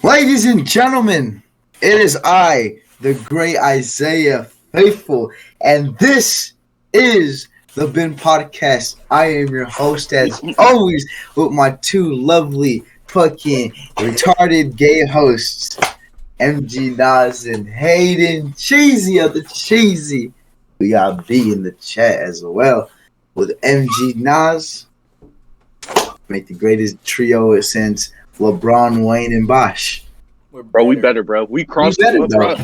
Ladies and gentlemen, it is I, the great Isaiah Faithful, and this is the Ben Podcast. I am your host, as always, with my two lovely, fucking retarded gay hosts, MG Nas and Hayden Cheesy of the Cheesy. We got B in the chat as well with MG Nas. Make the greatest trio since LeBron, Wayne, and Bosh. Bro, we better, bro. We crossed better, the bro.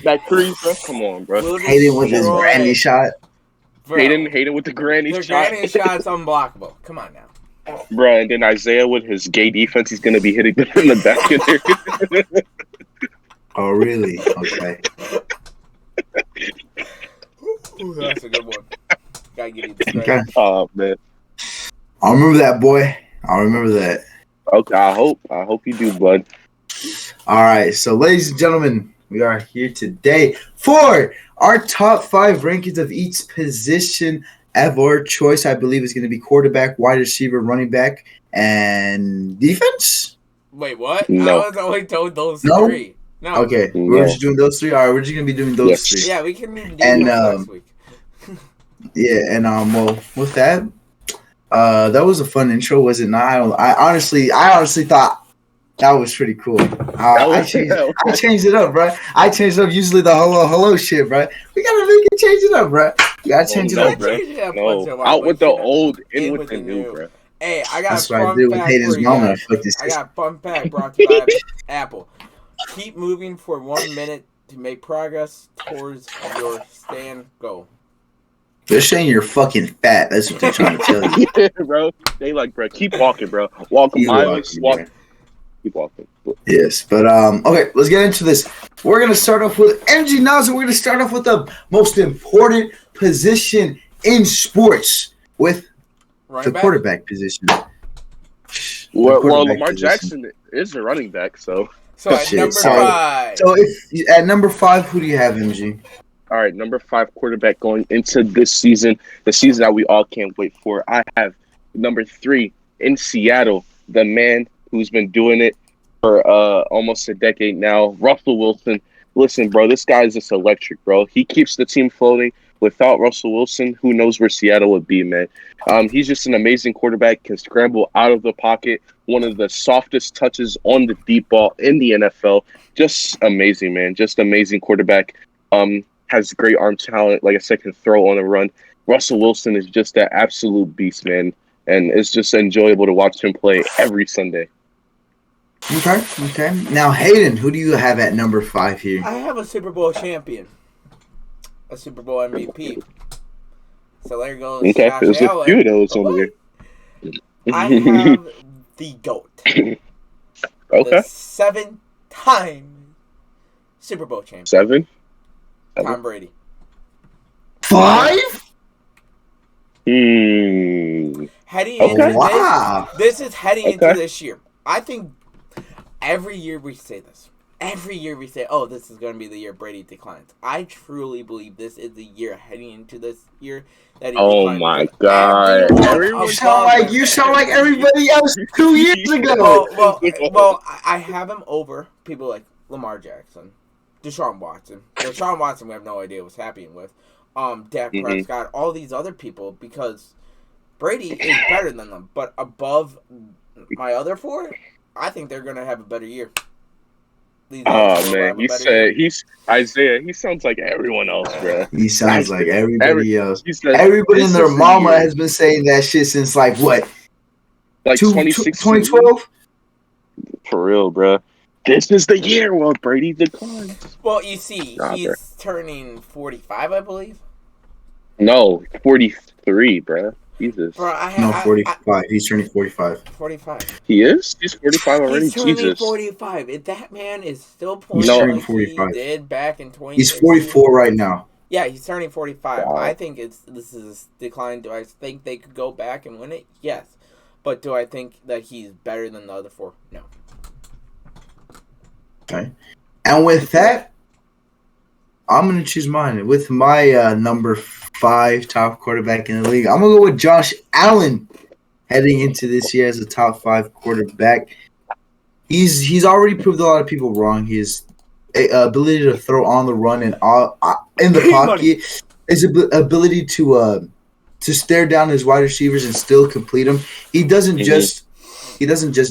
That three, bro. Come on, bro. Hayden with his granny shot. Bro, Hayden with the granny shot. The granny shot's unblockable. Come on now. Bro, and then Isaiah with his gay defense, he's going to be hitting them in the back of there. Oh, really? Okay. Ooh, that's a good one. Gotta give you the Okay. Oh, man. I'll remember that, boy. I'll remember that. Okay, I hope you do, bud. All right. So, ladies and gentlemen, we are here today for our top 5 rankings of each position of our choice. I believe is going to be quarterback, wide receiver, running back, and defense. Wait, what? No. I was only told those No? three. No. Okay. No. We're just doing those 3. All right. We're just going to be doing those Yes. 3. Yeah, we can do And, that next week. Yeah. And well, with that. That was a fun intro, was it not? I honestly thought that was pretty cool. I changed it up, bro. I changed it up. Usually the hello shit, bro. We gotta make it change it up, bro. You gotta change it up, bro. No, out with the old, in with the new, bro. Hey, I got That's a what I fun did with fact Hayden's for you mama. guys. I got a fun fact brought to you by Apple. Keep moving for 1 minute to make progress towards your stand goal. They're saying you're fucking fat. That's what they're trying to tell you. Yeah, bro. They like, bro, keep walking, bro. Walk Keep miles, walking, keep walking. Yes, but okay, let's get into this. We're gonna start off with MG Nas, and we're gonna start off with the most important position in sports, with Running the back? quarterback position. Well, quarterback Lamar position. Jackson is a running back, so. So at Shit, number so- 5. So if at number 5, who do you have, MG? All right, number 5 quarterback going into this season, the season that we all can't wait for. I have number 3 in Seattle, the man who's been doing it for almost a decade now, Russell Wilson. Listen, bro, this guy is just electric, bro. He keeps the team floating. Without Russell Wilson, who knows where Seattle would be, man. He's just an amazing quarterback, can scramble out of the pocket, one of the softest touches on the deep ball in the NFL. Just amazing, man. Just amazing quarterback. Has great arm talent, like I said, can throw on a run. Russell Wilson is just that absolute beast, man. And it's just enjoyable to watch him play every Sunday. Okay. Now, Hayden, who do you have at number 5 here? I have a Super Bowl champion. A Super Bowl MVP. So there goes Okay, Josh there's a Allen. few of those But over I there. have the GOAT. Okay, The 7-time Super Bowl champion. 7. Tom Brady. 5? Heading Okay. into Wow. this is heading into Okay. this year. I think every year we say this. Every year we say, oh, this is going to be the year Brady declines. I truly believe this is the year heading into this year that he Oh declines. my Because God. everyone You sound like everybody else 2 years ago. Well, I have him over people like Lamar Jackson, Deshaun Watson. Deshaun Watson, we have no idea what's happening with. Dak Prescott, all these other people, because Brady is better than them. But above my other 4, I think they're going to have a better year. These other 4 will man, have a he better said year. he's Isaiah. He sounds like everyone else, bro. He sounds like everybody else. He said, Everybody "This and their is the mama year." has been saying that shit since like what? like 2012? 2012. For real, bro. This is the year where Brady declines. Well, you see, Nah, he's bro. turning 45, I believe. No, 43, bro. Jesus, Bro, No, 45. He's turning 45. 45. he is. He's 45 already. He's turning Jesus. 45. If that man is still playing He's turning like 45. he did back in 2016. He's 44 right now. Yeah, he's turning 45. Wow. I think this is a decline. Do I think they could go back and win it? Yes. But do I think that he's better than the other 4? No. Okay. And with that, I'm going to choose mine. With my number 5 top quarterback in the league, I'm going to go with Josh Allen heading into this year as a top 5 quarterback. He's already proved a lot of people wrong. His ability to throw on the run and in the pocket, his ability to stare down his wide receivers and still complete them. He doesn't just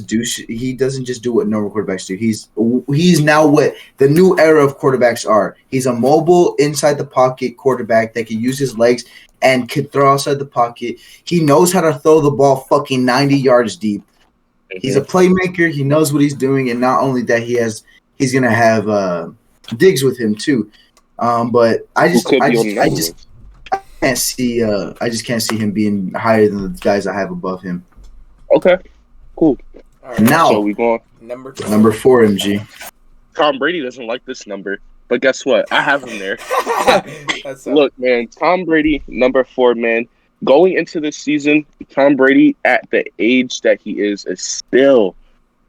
do what normal quarterbacks do. He's now what the new era of quarterbacks are. He's a mobile inside the pocket quarterback that can use his legs and can throw outside the pocket. He knows how to throw the ball fucking 90 yards deep. He's a playmaker. He knows what he's doing, and not only that, he's gonna have Diggs with him too. But I just can't see him being higher than the guys I have above him. Okay, cool. Right. Now so we going number 4, MG. Tom Brady doesn't like this number, but guess what? I have him there. That's Look, man, Tom Brady, number 4, man. Going into this season, Tom Brady, at the age that he is still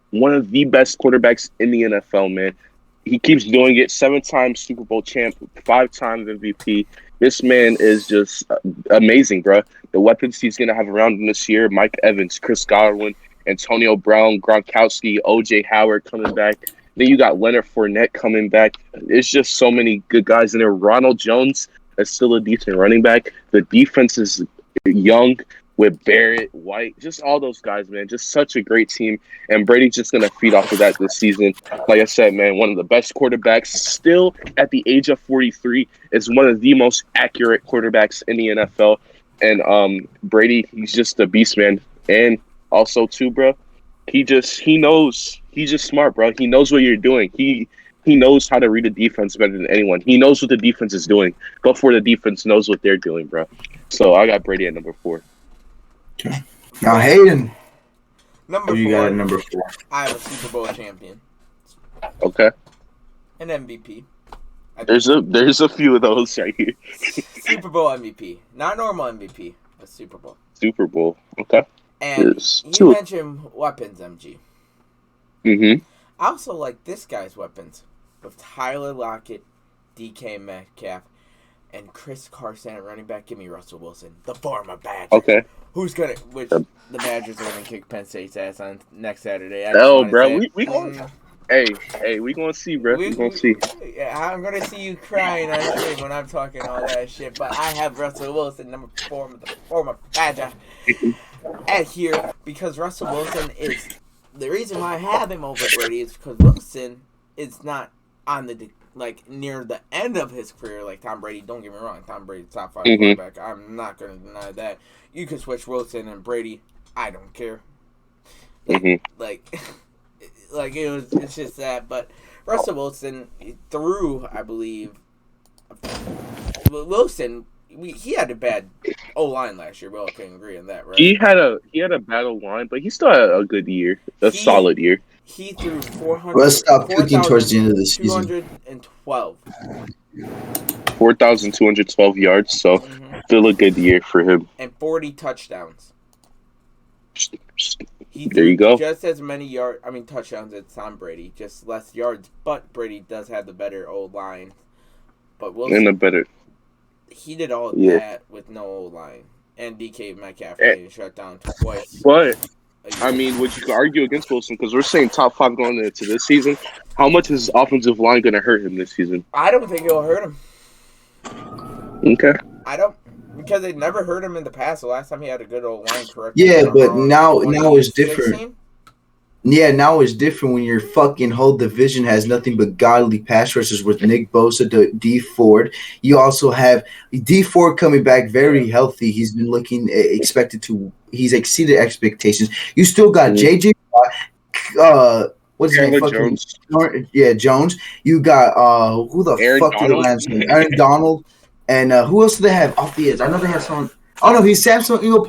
one of the best quarterbacks in the NFL, man. He keeps doing it. 7-time Super Bowl champ, 5-time MVP. This man is just amazing, bro. The weapons he's going to have around him this year, Mike Evans, Chris Godwin, Antonio Brown, Gronkowski, O.J. Howard coming back. Then you got Leonard Fournette coming back. It's just so many good guys in there. Ronald Jones is still a decent running back. The defense is young with Barrett, White, just all those guys, man. Just such a great team. And Brady's just going to feed off of that this season. Like I said, man, one of the best quarterbacks still at the age of 43 is one of the most accurate quarterbacks in the NFL. And Brady, he's just a beast, man. And also, too, bro, he's just smart, bro. He knows what you're doing. He knows how to read a defense better than anyone. He knows what the defense is doing before the defense knows what they're doing, bro. So I got Brady at number 4. Okay. Now Hayden, number 4. You got at number 4. I have a Super Bowl champion. Okay. An MVP. There's a few of those right here. Super Bowl MVP, not normal MVP, but Super Bowl. Super Bowl. Okay. And you mentioned weapons, MG. Mm-hmm. I also like this guy's weapons with Tyler Lockett, DK Metcalf, and Chris Carson at running back. Give me Russell Wilson, the former Badger. Okay. The Badgers are gonna kick Penn State's ass on next Saturday. Bro, we going. Hey, we gonna see, bro. We gonna see. Yeah, I'm gonna see you crying on stream when I'm talking all that shit. But I have Russell Wilson, number 4, the former Badger, at here because Russell Wilson is the reason why I have him over Brady is because Wilson is not on the near the end of his career like Tom Brady. Don't get me wrong, Tom Brady's top 5 quarterback. I'm not gonna deny that. You can switch Wilson and Brady. I don't care. It's just that. But Russell Wilson threw, I believe, Wilson. He had a bad O-line last year. We all can agree on that, right? He had a bad O-line, but he still had a good year, solid year. He threw 400. Let's stop cooking towards the end of the season. 212. 4,212 yards, so still a good year for him. And 40 touchdowns. There you go. Just as many touchdowns as Tom Brady, just less yards. But Brady does have the better O-line. But Wilson, he did all that with no O-line. And DK Metcalf getting shut down twice. But I mean, would you argue against Wilson? Because we're saying top 5 going into this season. How much is offensive line going to hurt him this season? I don't think it'll hurt him. Okay. I don't. Because they never hurt him in the past. The last time he had a good old line, correct? Yeah, but now it's different. Yeah, now it's different when your fucking whole division has nothing but godly pass rushers with Nick Bosa, D Ford. You also have D Ford coming back very healthy. He's been looking he's exceeded expectations. You still got JJ what's his name? Jones. Yeah, Jones. You got who the Aaron fuck did the Rams name? Aaron Donald. And who else do they have off the edge? I know they have someone. Oh no, he's Samson Eagle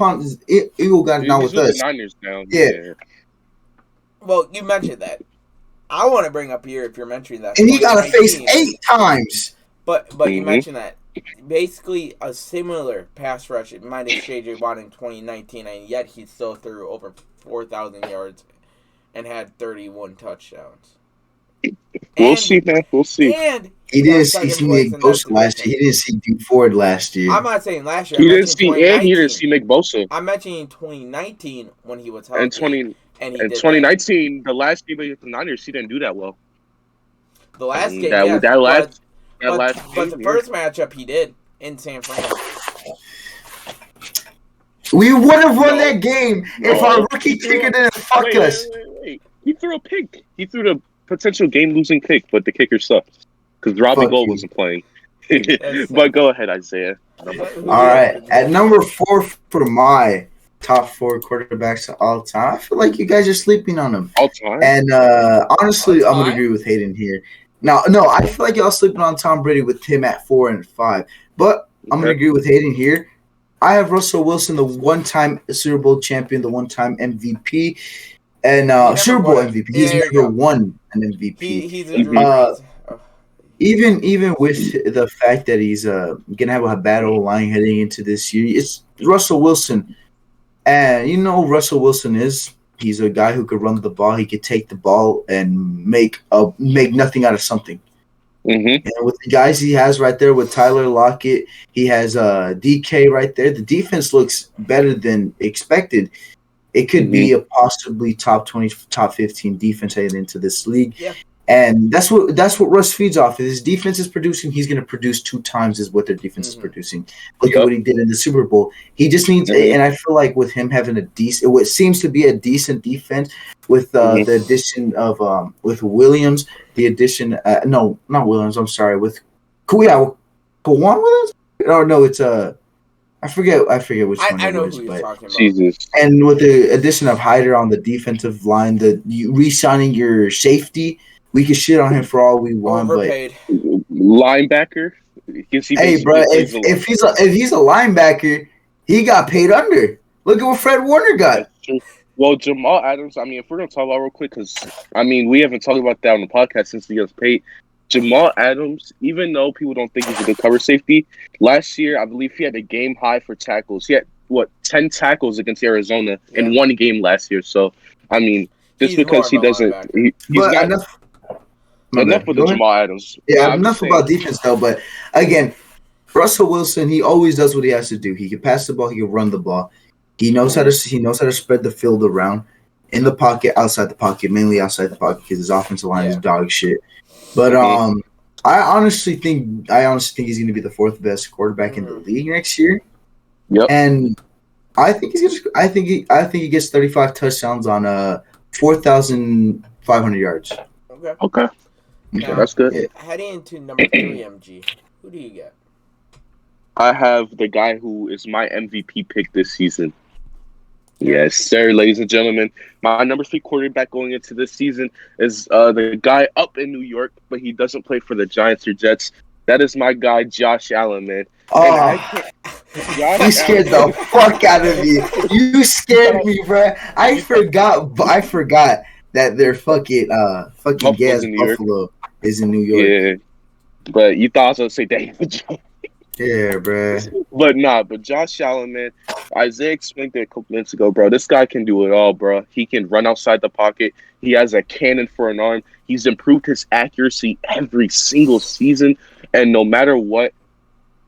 guy now with us. The Niners now. Yeah. Well, you mentioned that. I want to bring up here if you're mentioning that. And he got to face 8 times. But you mentioned that. Basically, a similar pass rush minus J.J. Watt in 2019, and yet he still threw over 4,000 yards and had 31 touchdowns. We'll see, man. We'll see. And he didn't see Nick Bosa last year. He didn't see D Ford last year. I'm not saying last year. He didn't see Nick Bosa. I'm mentioning 2019 when he was healthy. And And he In did 2019, the last game against the Niners, he didn't do that well. that. The last game, That yes, last but the game, first matchup he did in San Fran. We would have won No. that game if No. our rookie kicker didn't fuck us. Wait. He threw a pick. He threw the potential game-losing pick, but the kicker sucked because Robbie Fuck Gold you. wasn't playing. But go ahead, Isaiah. Who do you All right, have? at number 4 for my top 4 quarterbacks of all time, I feel like you guys are sleeping on them. All time. And honestly, All I'm gonna time? agree with Hayden here. No, I feel like y'all sleeping on Tom Brady with him at 4 and 5. But I'm gonna agree with Hayden here. I have Russell Wilson, the one-time Super Bowl champion, the one-time MVP, and Super Bowl MVP. He's never won an MVP. He's a Drew Even with the fact that he's gonna have a battle line heading into this year, it's Russell Wilson, and you know Russell Wilson is. He's a guy who could run the ball. He could take the ball and make nothing out of something. Mm-hmm. And with the guys he has right there, with Tyler Lockett, he has DK right there. The defense looks better than expected. It could be a possibly top 20, top 15 defense heading into this league. Yeah. And that's what Russ feeds off. If his defense is producing, he's going to produce 2 times as what their defense is producing. Look at what he did in the Super Bowl. He just needs, and I feel like with him having what seems to be a decent defense with the addition of with Williams, the addition, no, not Williams. I'm sorry, with Kawhi Williams. Oh no, it's I forget which one. I know it is, who you're talking about. Jesus. And with the addition of Hyder on the defensive line, re-signing your safety, we can shit on him for all we want. Overpaid. But linebacker. Hey, bro, if he's a linebacker, he got paid under. Look at what Fred Warner got. Well, Jamal Adams. I mean, if we're gonna talk about it real quick, because I mean, we haven't talked about that on the podcast since he gets paid. Jamal Adams, even though people don't think he's a good cover safety, last year I believe he had a game high for tackles. He had 10 tackles against Arizona in one game last year. So I mean, just because he doesn't, he's not enough with the Jamal Adams. Yeah, enough about defense though. But again, Russell Wilson, he always does what he has to do. He can pass the ball, he can run the ball. He knows how to spread the field around in the pocket, outside the pocket, mainly outside the pocket because his offensive line is dog shit. But I honestly think he's going to be the 4th best quarterback in the league next year. Yep. And I think he gets 35 touchdowns on 4,500 yards. Okay. Now, that's good. Heading into number 3, MG, who do you get? I have the guy who is my MVP pick this season. Yes, sir, ladies and gentlemen. My number 3 quarterback going into this season is the guy up in New York, but he doesn't play for the Giants or Jets. That is my guy, Josh Allen, man. You scared the fuck out of me. You scared me, bro. I forgot that their fucking gas Buffalo is in New York. Yeah, but you thought I was going to say Daniel Jones. Yeah, bruh. But Josh Allen, man, Isaiah explained it a couple minutes ago, bro. This guy can do it all, bro. He can run outside the pocket. He has a cannon for an arm. He's improved his accuracy every single season. And no matter what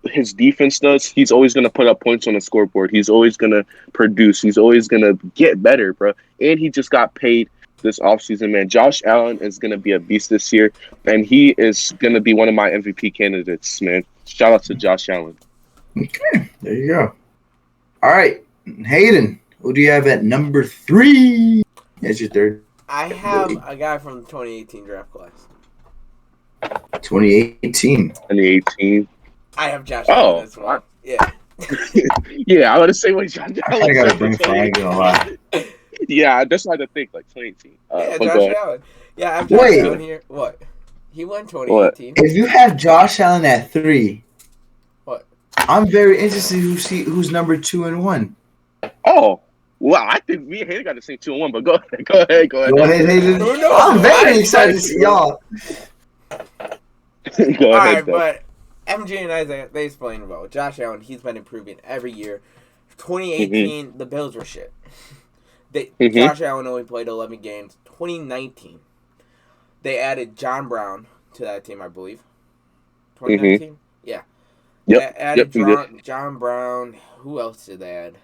his defense does, he's always going to put up points on the scoreboard. He's always going to produce. He's always going to get better, bro. And he just got paid this offseason, man. Josh Allen is going to be a beast this year. And he is going to be one of my MVP candidates, man. Shout out to Josh Allen. Okay, there you go. All right, Hayden, who do you have at number 3? That's your 3rd. I have a guy from the 2018 draft class. 2018. 2018. I have Josh Allen as well. Yeah. Yeah, I want to say what Josh Allen. I gotta bring flag a lot. Yeah, that's why I think like 2018. Yeah, Josh Allen. Yeah, I have Josh Allen here. What? He won 2018. If you have Josh Allen at 3, what? I'm very interested to see who's number 2 and 1. Oh, well, I think me and Hayden got the same 2 and 1, but go ahead. Go ahead, Hayden. I'm very excited to see y'all. Go ahead, but MJ and Isaiah, they explained about Josh Allen. He's been improving every year. 2018, the Bills were shit. Josh Allen only played 11 games. 2019, they added John Brown to that team, I believe. 2019? Yeah. Yep. They added John Brown. Who else did they add?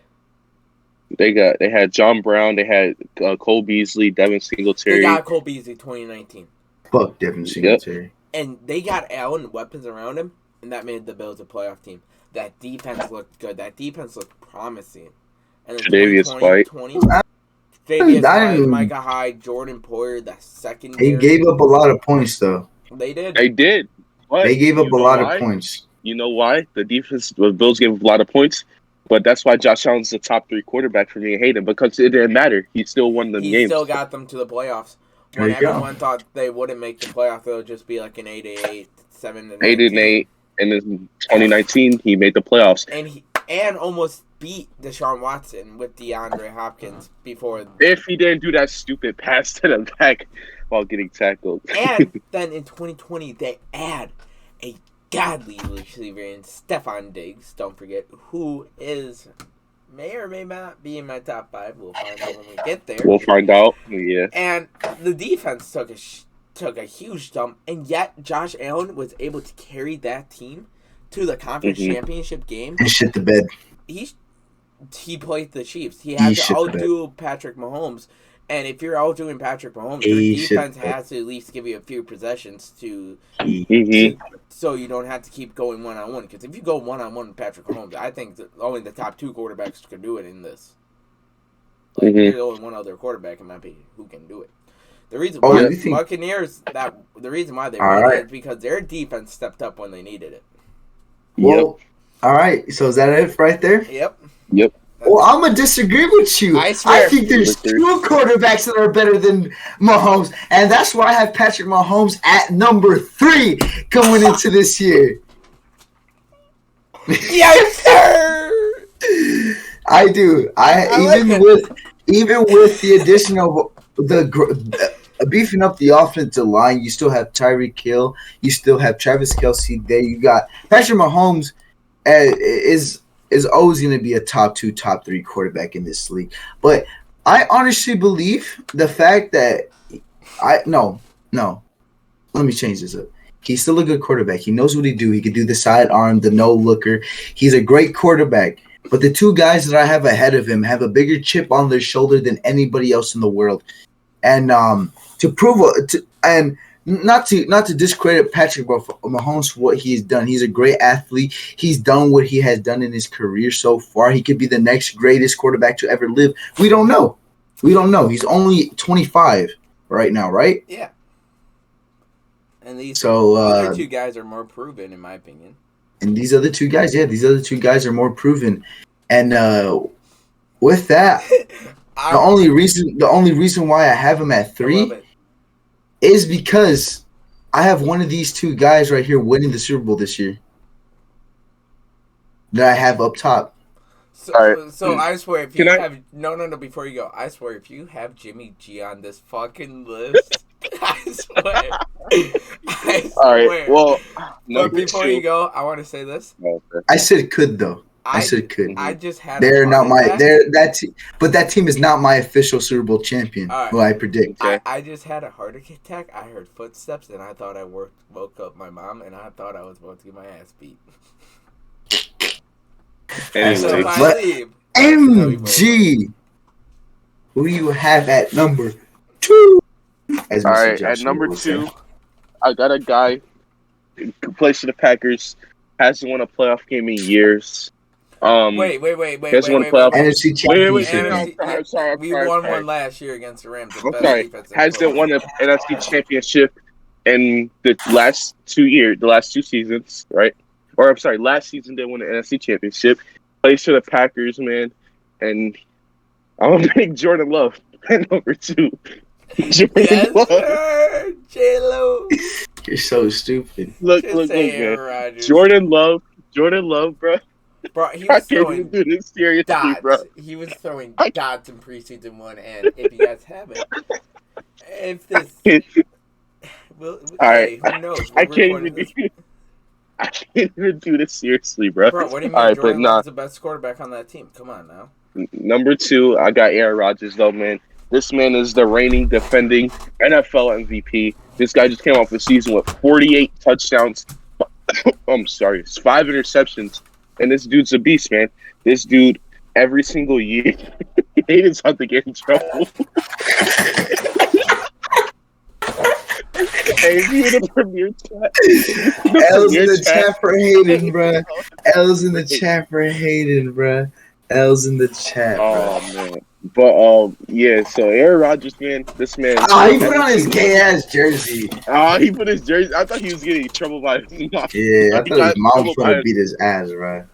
They had John Brown. They had Cole Beasley, Devin Singletary. They got Cole Beasley 2019. Fuck Devin Singletary. And they got Allen weapons around him, and that made the Bills a playoff team. That defense looked good. That defense looked promising. And then Tre'Davious White. Tre'Davious White, Micah Hyde, Jordan Poyer, the second He year. gave up a lot of points, though. They did. They did. But They gave up a lot of points. points. You know why? The Bills gave up a lot of points, but that's why Josh Allen's the top 3 quarterback for me and Hayden, because it didn't matter. He still won them He games. still got them to the playoffs. There When you go. everyone thought they wouldn't make the playoffs, it would just be like an 8-8, 7-8. 8-8, and in 2019 he made the playoffs. And almost beat Deshaun Watson with DeAndre Hopkins before. If he didn't do that stupid pass to the back while getting tackled. And then in 2020, they add a godly receiver in Stephon Diggs, don't forget, who may or may not be in my top 5. We'll find out when we get there. We'll find out. Yeah. And the defense took a huge jump, and yet Josh Allen was able to carry that team to the conference championship game. And shit the bed. He played the Chiefs. He had He to shit the bed. outdo Patrick Mahomes. And if you're outdoing Patrick Mahomes, He your shit defense the bed. has to at least give you a few possessions Mm-hmm. so you don't have to keep going one-on-one. Because if you go one-on-one with Patrick Mahomes, I think that only the top 2 quarterbacks can do it in this. Like, there's only one other quarterback, in my opinion, who can do it. The reason why you think- Buccaneers, the reason why they All won right. is because their defense stepped up when they needed it. Well, all right. So is that it right there? Yep. Well, I'm going to disagree with you. I swear. I think there's 2 quarterbacks that are better than Mahomes, and that's why I have Patrick Mahomes at number 3 coming into this year. Yes, sir! I do. Even with the addition of beefing up the offensive line, you still have Tyreek Hill, you still have Travis Kelce there. You got Patrick Mahomes is always going to be a top 2, top 3 quarterback in this league. But I honestly believe the fact that no. Let me change this up. He's still a good quarterback. He knows what he do. He can do the sidearm, the no looker. He's a great quarterback. But the 2 guys that I have ahead of him have a bigger chip on their shoulder than anybody else in the world. And not to discredit Patrick Mahomes for what he's done. He's a great athlete. He's done what he has done in his career so far. He could be the next greatest quarterback to ever live. We don't know. He's only 25 right now, right? Yeah. And these So other 2 guys are more proven, in my opinion. and these other 2 guys, these other 2 guys are more proven. And with that, the only reason why I have him at 3 is because I have one of these 2 guys right here winning the Super Bowl this year that I have up top. So I swear, if you have no, before you go, I swear if you have Jimmy G on this fucking list, I swear. All right. Well, but before you go, I want to say this. I said could though. I said could. I just had. They're not my. But that team is not my official Super Bowl champion. Right. Who I predict. I just had a heart attack. I heard footsteps, and I thought I woke up my mom, and I thought I was about to get my ass beat. Anyway, but MG, who you have at number 2? All right, at number 2, I got a guy who plays for the Packers, hasn't won a playoff game in years. Wait. NFC Championship. Sorry. We won one last year against the Rams. I'm sorry. Hasn't won an NFC Championship in the last 2 seasons, right? Or I'm sorry, last season they won the NFC Championship. Plays for the Packers, man, and I'm gonna make Jordan Love at number 2. Jordan Love. J-Lo. You're so stupid. Look, man. Jordan Love, bro. Bro, he was throwing dots. Bro. He was throwing dots in preseason 1, and if you guys haven't, if this, all right, who knows? I can't even do this seriously, bro. Bro, what do you mean? All right, Jordan Love's the best quarterback on that team. Come on now. Number 2, I got Aaron Rodgers, though, man. This man is the reigning, defending NFL MVP. This guy just came off a season with 48 touchdowns. I'm sorry, it's 5 interceptions. And this dude's a beast, man. This dude, every single year, Hayden's about to get in trouble. Hey, if you in the premiere chat. L's in the chat for Hayden, bruh. L's in the chat for Hayden, bruh. L's in the chat, Oh bruh. man. But yeah, so Aaron Rodgers, man, this man. Oh, he put on his gay ass jersey. Oh, he put his jersey. I thought he was getting in trouble by his mom. Yeah, I He thought got his in mom trouble was trying by to beat his ass, bruh.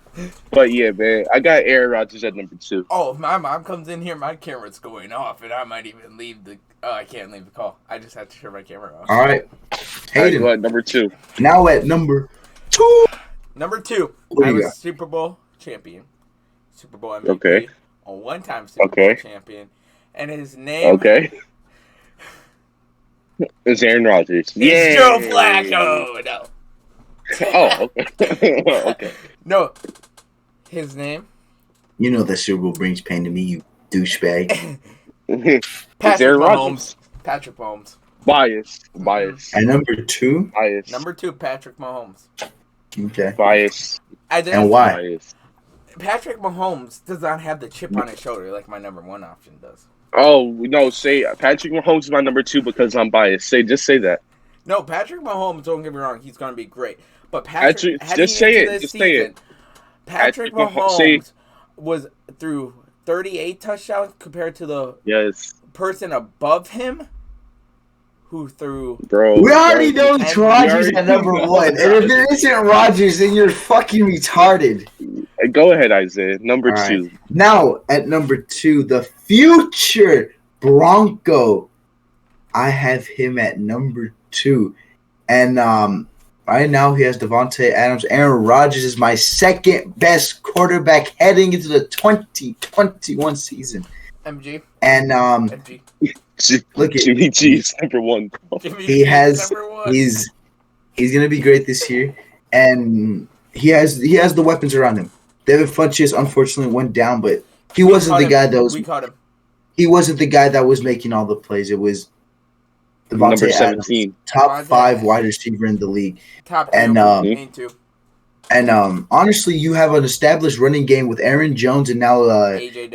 But yeah, man, I got Aaron Rodgers at number 2. Oh, if my mom comes in here, my camera's going off, and I might even leave the. Oh, I can't leave the call. I just have to turn my camera off. All right, Hayden. What, number 2? Now at number 2. Number 2, What do I you was got? Super Bowl champion, Super Bowl MVP, Okay. a one-time Super Okay. Bowl champion, and his name Okay. It's Aaron Rodgers. is Yeah. Joe Flacco. No, Oh, okay. Okay. no, his name You know that Super Bowl brings pain to me, you douchebag. It's Patrick Aaron Mahomes. Rodgers. Patrick Mahomes. Bias. At number 2, Bias. Number 2, Patrick Mahomes. okay. Bias. I just, And why? Bias. Patrick Mahomes does not have the chip on his shoulder like my number 1 option does. Oh no! Say Patrick Mahomes is my number 2 because I'm biased. Just say that. No, Patrick Mahomes, don't get me wrong, he's going to be great. But Patrick, Patrick, just say it. Just say it. Patrick Patrick Mahomes was through 38 touchdowns compared to the Yes, person above him who threw. bro. We already know And it's we Rodgers already at number know. 1. And if it isn't Rodgers, then you're fucking retarded. Go ahead, Isaiah. Number All right. 2. Now, at number 2, the future Bronco. I have him at number 2. And right now he has Devontae Adams. Aaron Rodgers is my second best quarterback heading into the 2021 season. MG. And MG. look at Jimmy G is number 1. Jimmy he G is has number 1. he's gonna be great this year, and he has the weapons around him. Devin Funchess unfortunately went down, but he wasn't the guy that was. We caught him. He wasn't the guy that was making all the plays. It was Number Devontae Adams, 17. top Devontae 5 Adams. wide receiver in the league. Top 2. And, main 2. And honestly, you have an established running game with Aaron Jones and now AJ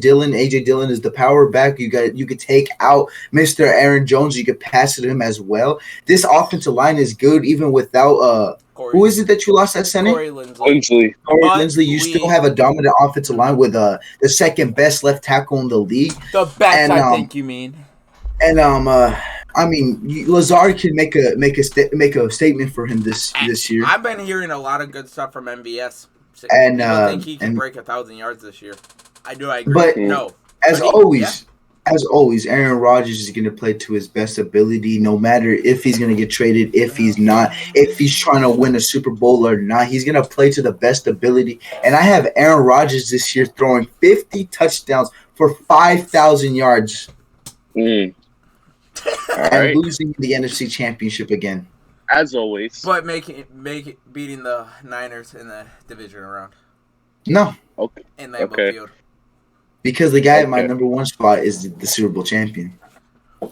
Dillon. AJ Dillon is the power back. You could take out Mr. Aaron Jones. You could pass it to him as well. This offensive line is good even without who is it that you lost at center? Corey Linsley. Linsley. Corey But Linsley. You we- still have a dominant offensive line with the second best left tackle in the league. The best, And, I think you mean. And I mean, Lazard can make a statement for him this year. I've been hearing a lot of good stuff from MVS. And, People think he can and- break 1,000 yards this year. I agree. But- no. As always, Aaron Rodgers is going to play to his best ability, no matter if he's going to get traded, if he's not, if he's trying to win a Super Bowl or not. He's going to play to the best ability. And I have Aaron Rodgers this year throwing 50 touchdowns for 5,000 yards Mm. All and right. losing the NFC Championship again. As always. But beating the Niners in the division round No, Okay. in Lambeau Okay. Field. because the guy at my Okay. number 1 spot is the Super Bowl champion.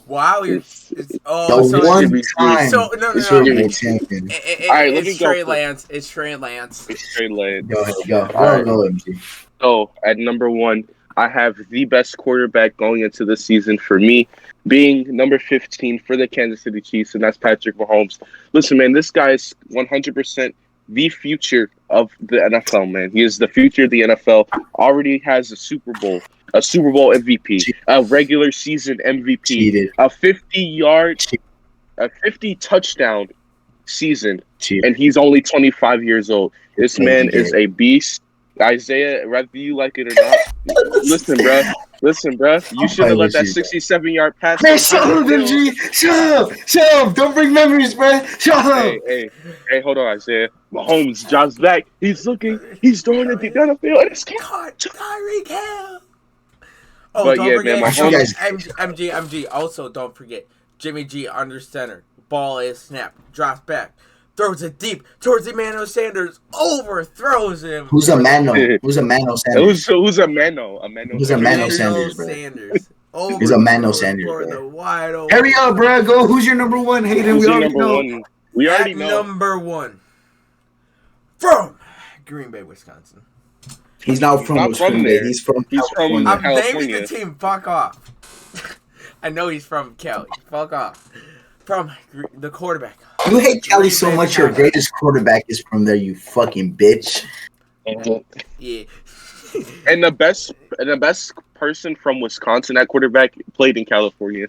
Wow, It's- it's The one time So no, the Super Bowl no. champion. All right, let me it's go Trey first. Lance. It's Trey Lance. It's Trey Lance. Go ahead, go. All right. Go, MG. So at number 1, I have the best quarterback going into this season for me, being number 15 for the Kansas City Chiefs, and that's Patrick Mahomes. Listen, man, this guy is 100% the future of the NFL, man. He is the future of the NFL. Already has a Super Bowl MVP, a regular season MVP, Cheated. a 50 touchdown season, Cheated. and he's only 25 years old. This Thank man you, is a beast. Isaiah, whether you like it or not, listen, bro. You should have let that 67-yard pass. Man, shut up, MG. Shut up. Don't bring memories, man. Shut up. Hey, hold on, Isaiah. Mahomes drops back. He's looking. He's throwing it down the field. And it's Tyreek Hill. Oh, But don't yeah, forget man, Mahomes- MG. Also, don't forget Jimmy G under center. Ball is snapped. Drops back. Throws it deep towards Emmanuel Sanders. Overthrows him. Who's a Mano? Who's a Mano Sanders? Who's a Mano? Who's a Mano Emmanuel Sanders, bro? Sanders. He's a Mano Sanders, For bro. the wide open. Hurry up, bro. Go. Who's your number 1? Hayden, Who's we your already number know. 1? We already At know. number 1 from Green Bay, Wisconsin. He's not from not West from Green Bay. there. He's from He's from California. I'm naming California. the team. Fuck off. I know he's from Cali. Fuck off. From the quarterback. You hate Cali so Green Bay much. Your Packers. greatest quarterback is from there. You fucking bitch. Yeah. And the best person from Wisconsin, that quarterback, played in California.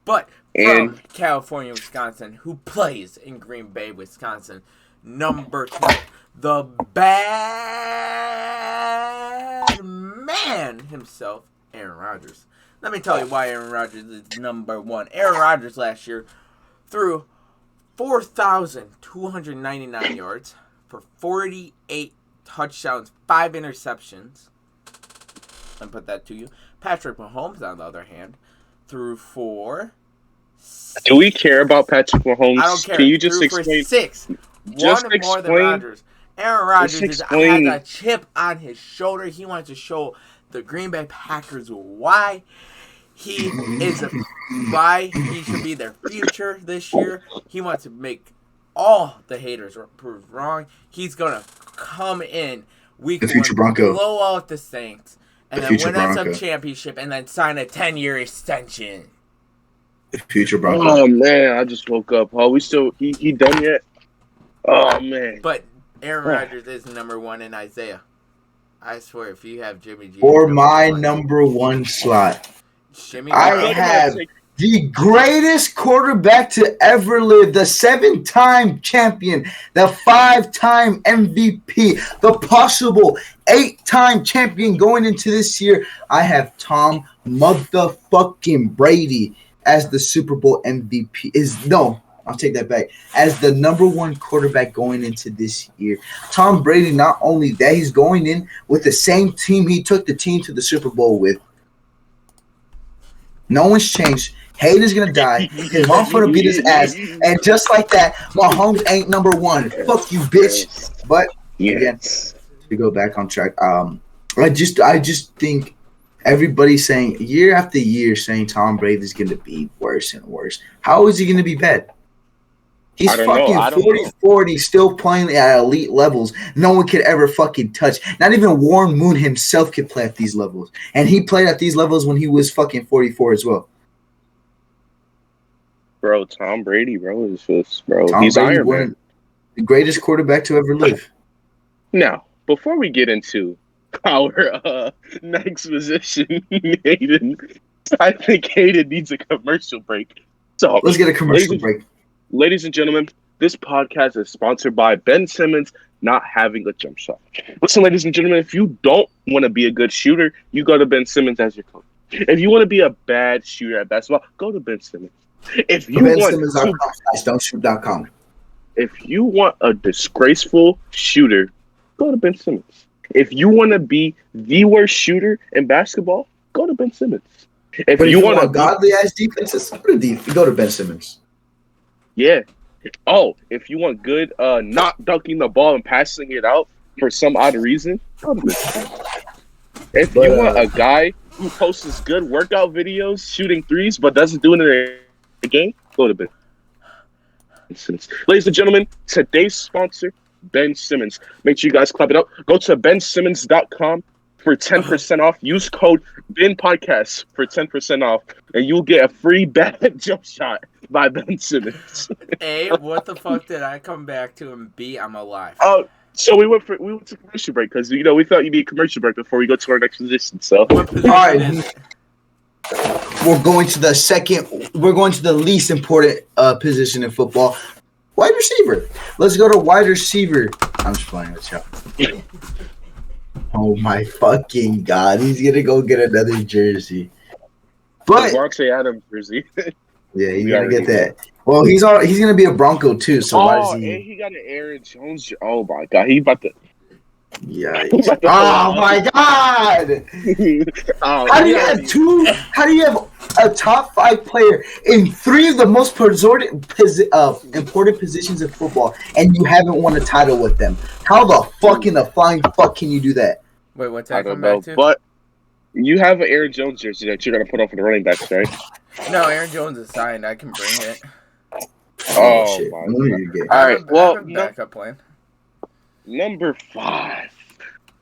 But And- from California, Wisconsin, who plays in Green Bay, Wisconsin, number 2, the bad man himself, Aaron Rodgers. Let me tell you why Aaron Rodgers is number 1. Aaron Rodgers last year threw 4,299 yards for 48 touchdowns, 5 interceptions. Let me put that to you. Patrick Mahomes, on the other hand, threw for... Do we care about Patrick Mahomes? I don't care. Can you just Threw for explain? 6. Just One more than explain- Rodgers. Aaron Rodgers has explain- a chip on his shoulder. He wants to show the Green Bay Packers why he should be their future this year. He wants to make all the haters prove wrong. He's gonna come in week The future 1, Bronco. blow out the Saints, and The then future win us Bronco. a championship, and then sign a 10-year extension. The future Bronco. Oh man, I just woke up. Oh, we still he done yet? Oh man. But Aaron Rodgers is number 1 in Isaiah. I swear, if you have Jimmy G, For you're my number 1. number 1 slot, Jimmy, I G. have the greatest quarterback to ever live, the 7-time champion, the 5-time MVP, the possible 8-time champion going into this year. I have Tom motherfucking Brady as the Super Bowl MVP. I'll take that back. As the number 1 quarterback going into this year. Tom Brady, not only that, he's going in with the same team he took the team to the Super Bowl with. No one's changed. Haters gonna die. His mom's gonna beat his ass. And just like that, Mahomes ain't number 1. Fuck you, bitch. But Yes. to go back on track, I just think everybody's saying year after year saying Tom Brady's gonna be worse and worse. How is he gonna be bad? He's I don't know. fucking I don't 40, still playing at elite levels. No one could ever fucking touch. Not even Warren Moon himself could play at these levels. And he played at these levels when he was fucking 44 as well. Bro, Tom Brady, bro, is just bro. Tom He's Brady Iron won Man. the greatest quarterback to ever live. Now, before we get into our next position, Hayden, I think Hayden needs a commercial break. So Let's get a commercial ladies, break. Ladies and gentlemen, this podcast is sponsored by Ben Simmons not having a jump shot. Listen, ladies and gentlemen, if you don't want to be a good shooter, you go to Ben Simmons as your coach. If you want to be a bad shooter at basketball, go to Ben Simmons. If you want BenSimmons.com/don'tshoot.com. If you want a disgraceful shooter, go to Ben Simmons. If you want to be the worst shooter in basketball, go to Ben Simmons. If But you want to godly ass defenses, go to Ben Simmons. yeah. Oh, if you want good not dunking the ball and passing it out for some odd reason, go to Ben Simmons. If you want a guy who posts good workout videos shooting threes but doesn't do it in a game, go to Ben Simmons. Ladies and gentlemen, today's sponsor, Ben Simmons. Make sure you guys clap it up. Go to bensimmons.com for 10% off. Use code BENPODCAST for 10% off, and you'll get a free bad jump shot by Ben Simmons. A, what the fuck did I come back to? And B, I'm alive. Oh, so we went to commercial break because we thought you'd be a commercial break before we go to our next position. So What position All right. is it? We're going to the least important position in football, wide receiver. Let's go to wide receiver. I'm just playing with you. Oh my fucking god, he's gonna go get another jersey. But Devontae Adams jersey. yeah, he's We gonna already get that. Well, he's gonna be a Bronco too. So why does and he? he got an Aaron Jones. Oh my god, he about to. Yeah. Oh my god! Oh, How do you have two? How do you have a top 5 player in 3 of the most important positions in football, and you haven't won a title with them? How the fuck in the flying fuck can you do that? Wait, what's I that don't come know, back to? but you have an Aaron Jones jersey that you're gonna put on for the running backs, right? No, Aaron Jones is signed. I can bring it. Oh shit! my What are you getting? All right, well, I have a backup plan. number 5.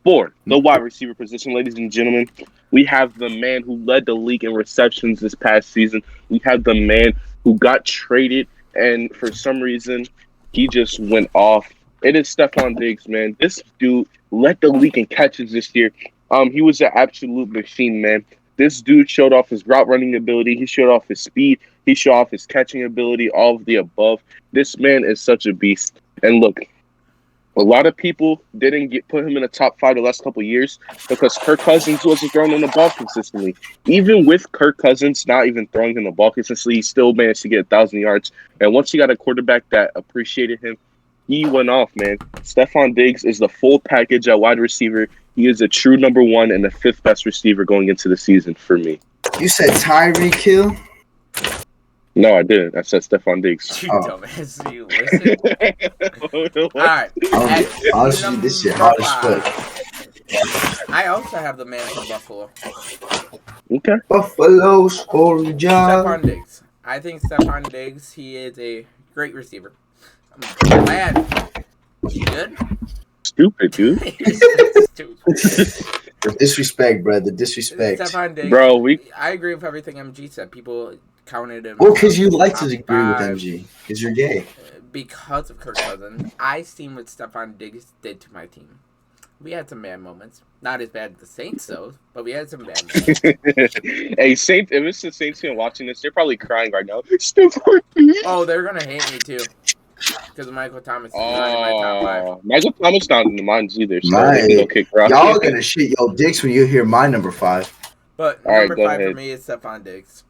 For the wide receiver position, ladies and gentlemen, we have the man who led the league in receptions this past season. We have the man who got traded, and for some reason, he just went off. It is Stephon Diggs, man. This dude led the league in catches this year. He was an absolute machine, man. This dude showed off his route running ability. He showed off his speed. He showed off his catching ability, all of the above. This man is such a beast. And look, a lot of people didn't put him in the top 5 the last couple of years because Kirk Cousins wasn't throwing him the ball consistently. Even with Kirk Cousins not even throwing him the ball consistently, he still managed to get 1,000 yards. And once he got a quarterback that appreciated him, he went off, man. Stephon Diggs is the full package at wide receiver. He is a true number 1 and the 5th best receiver going into the season for me. You said Tyreek Hill? No, I didn't. I said Stephon Diggs. You dumbass. You listen. All right. Honestly, this shit hot as fuck. I also have the man from Buffalo. Okay. Buffalo scoring job. Stephon Diggs. I think Stephon Diggs, he is a great receiver. I'm glad. He good? Stupid, dude. Stupid. The disrespect, bro. The disrespect. Stephon Diggs. Bro, I agree with everything MG said. People counted him. Well, because you like to top agree with 5 MG. Because you're gay. Because of Kirk Cousins. I seen what Stephon Diggs did to my team. We had some bad moments. Not as bad as the Saints, though, but we had some bad moments. Hey, Saints, if it's the Saints fan watching this, they're probably crying right now. Stephon Diggs. Oh, they're going to hate me, too. Because Michael Thomas is not in my top 5. Michael Thomas not in the mines either. So My- they can go kick rock. Y'all gonna shit your dicks when you hear my number 5. But All right, number go 5 for ahead. me is Stephon Diggs.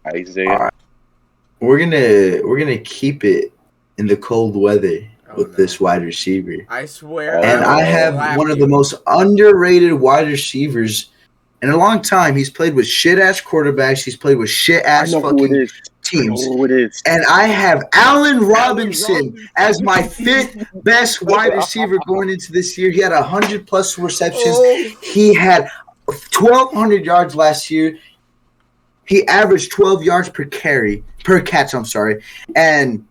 Isaiah. All right. We're gonna keep it in the cold weather with this wide receiver. I swear. And Oh, I have one of the most underrated wide receivers in a long time. He's played with shit ass quarterbacks. He's played with shit I ass know who it fucking is. I know teams. who it is. And I have Allen Robinson as my 5th best wide receiver going into this year. He had 100 plus receptions. Oh. He had 1,200 yards last year. He averaged 12 yards per catch. I'm sorry. And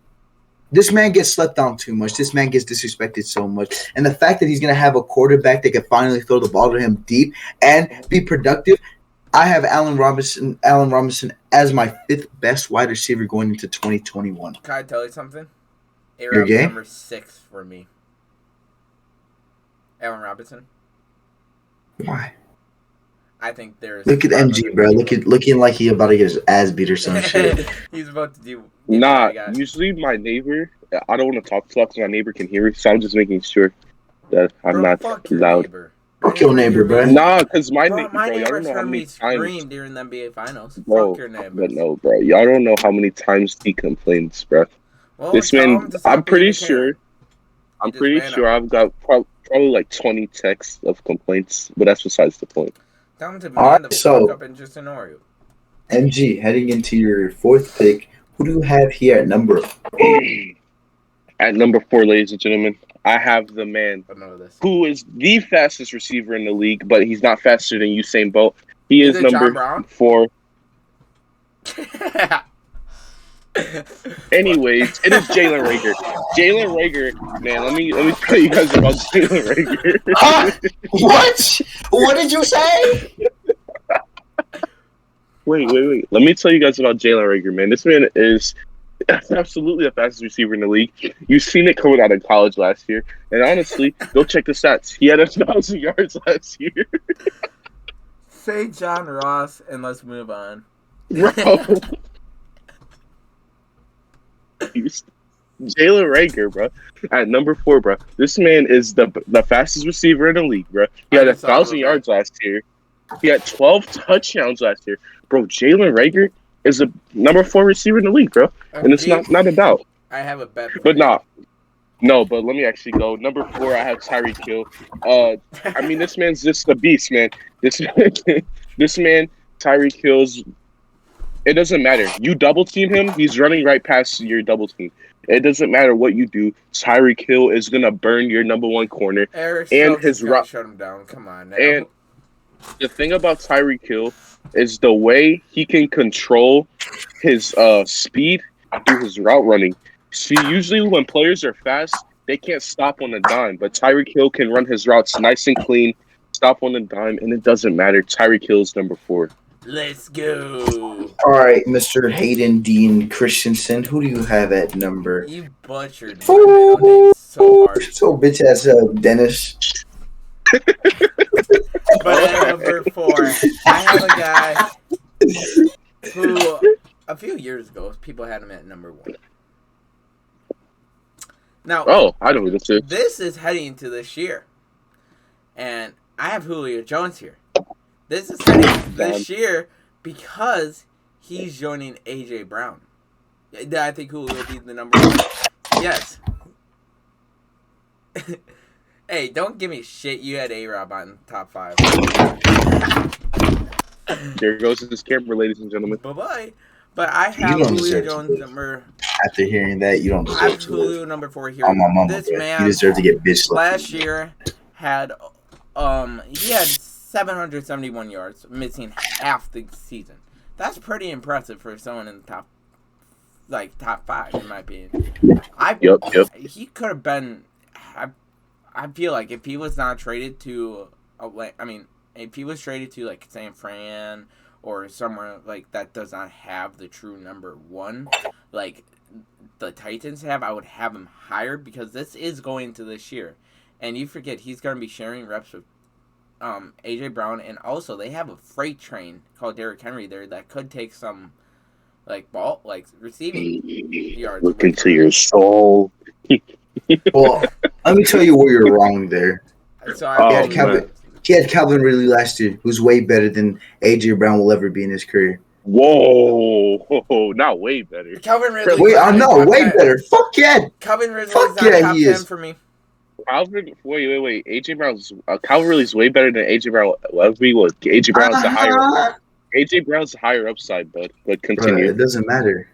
this man gets slept on too much. This man gets disrespected so much. And the fact that he's going to have a quarterback that can finally throw the ball to him deep and be productive, I have Allen Robinson as my 5th best wide receiver going into 2021. Can I tell you something? You're gay? Number 6 for me. Allen Robinson. Why? I think there's. Look at MG, bro. Looking like he about to get his ass beat or some shit. He's about to do. Nah, usually my neighbor, I don't want to talk too loud because my neighbor can hear me, so I'm just making sure that I'm not fuck your loud. Neighbor. Fuck your neighbor, bro. Nah, because my Bro, neighbor, my y'all don't neighbors know how heard many me times. scream during the NBA Finals. Bro, Fuck your neighbors. but no, bro. Y'all don't know how many times he complains, bro. Well, This tell man, him to stop I'm pretty being a Karen. sure. I'm just pretty ran sure up. I've got probably like 20 texts of complaints, but that's besides the point. Tell him to All man right, the so- fuck up and just ignore you. MG, heading into your 4th pick, who do you have here at number 4? At number 4, ladies and gentlemen, I have the man I know this. who is the fastest receiver in the league, but he's not faster than Usain Bolt. He is Is it John number Brown? 4. Anyways, it is Jalen Rager. Jalen Rager, man. Let me tell you guys about Jalen Rager. What? What did you say? Wait. Let me tell you guys about Jalen Rager, man. This man is absolutely the fastest receiver in the league. You've seen it coming out of college last year, and honestly, go check the stats. He had 1,000 yards last year, Say John Ross and let's move on. bro. Jalen Rager, bro, at number 4, bro. This man is the fastest receiver in the league, bro. He had 1,000 yards last year. He had 12 touchdowns last year, bro. Jalen Rager is a number 4 receiver in the league, bro, and it's not a doubt. I have a bet. But no, but let me actually go. Number 4, I have Tyreek Hill. I mean, this man's just a beast, man. This man, Tyreek Hill's. It doesn't matter. You double team him, he's running right past your double team. It doesn't matter what you do. Tyreek Hill is gonna burn your number 1 corner. Eric and his route shut him down. Come on. Now. And the thing about Tyreek Hill is the way he can control his speed through his route running. See, usually when players are fast, they can't stop on a dime. But Tyreek Hill can run his routes nice and clean, stop on a dime, and it doesn't matter. Tyreek Hill is number 4. Let's go. All right, Mr. Hayden Dean Christensen. Who do you have at number? You butchered my middle name so hard. So bitch ass Dennis. But at number 4, I have a guy who a few years ago people had him at number 1. Now, I know who this is. This is heading into this year, and I have Julio Jones here. This is heading into this year because he's joining AJ Brown. I think Julio will be the number 1. Yes. Hey, don't give me shit. You had A-Rob on top 5. There goes his camera, ladies and gentlemen. Bye-bye. But I have Julio Jones number... After hearing that, you don't I have deserve to Julio live. number 4 here. Oh, my mama, This bro. man You deserve to get bitch slapped. last year had... he had 771 yards, missing half the season. That's pretty impressive for someone in the top 5, in my opinion. Yep. He could have been... I feel like if he was not traded to... if he was traded to, like, San Fran or somewhere, like, that does not have the true number 1, like, the Titans have, I would have him higher because this is going to this year. And you forget, he's going to be sharing reps with A.J. Brown, and also they have a freight train called Derrick Henry there that could take some, receiving yards. Look into your soul. Well, let me tell you where you're wrong there. So He had Calvin Ridley last year, who's way better than A.J. Brown will ever be in his career. Whoa, not way better. Calvin Ridley. Wait, I know, way better. Fuck yeah. Calvin Ridley's Fuck not yeah, top he 10 is. for me. Wait. AJ Brown's Calvin Ridley's way better than AJ Brown. AJ Brown's the higher. AJ Brown's the higher upside, but continue. Bro, it doesn't matter.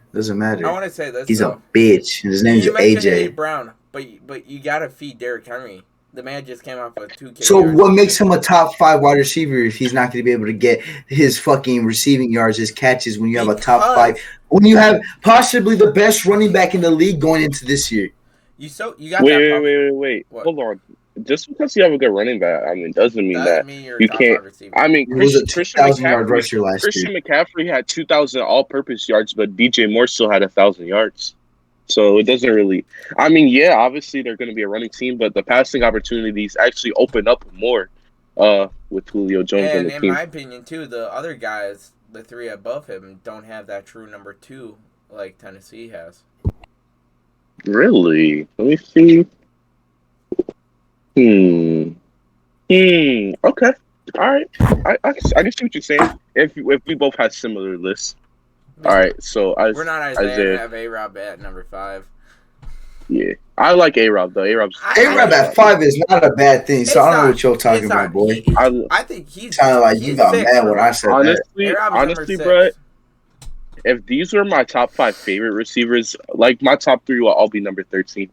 I want to say this. He's though. a bitch. His name's You mentioned AJ. A.J. Brown, but you gotta feed Derrick Henry. The man just came off a 2K. So what makes him a top 5 wide receiver if he's not going to be able to get his fucking receiving yards, his catches when you have a top 5, when you have possibly the best running back in the league going into this year? You got Wait. Hold on. Just because you have a good running back, doesn't mean that you're you top can't. 5 receiver. He was a Christian 2,000-yard rusher last Christian year. McCaffrey had 2,000 all-purpose yards, but DJ Moore still had 1,000 yards. So it doesn't really. Obviously they're going to be a running team, but the passing opportunities actually open up more with Julio Jones on And the in team. my opinion, too, the other guys, the 3 above him, don't have that true number 2 like Tennessee has. Really? Let me see. Okay. All right. I can see what you're saying. If we both had similar lists. All right. So we're not Isaiah. I have A-Rob at number 5. Yeah, I like A-Rob though. A-Rob at 5 is not a bad thing. So I don't know what you're talking about, boy. I think he's Sounded like you got mad when I said that. Honestly, bro. If these were my top 5 favorite receivers, like my top 3 will all be number 13.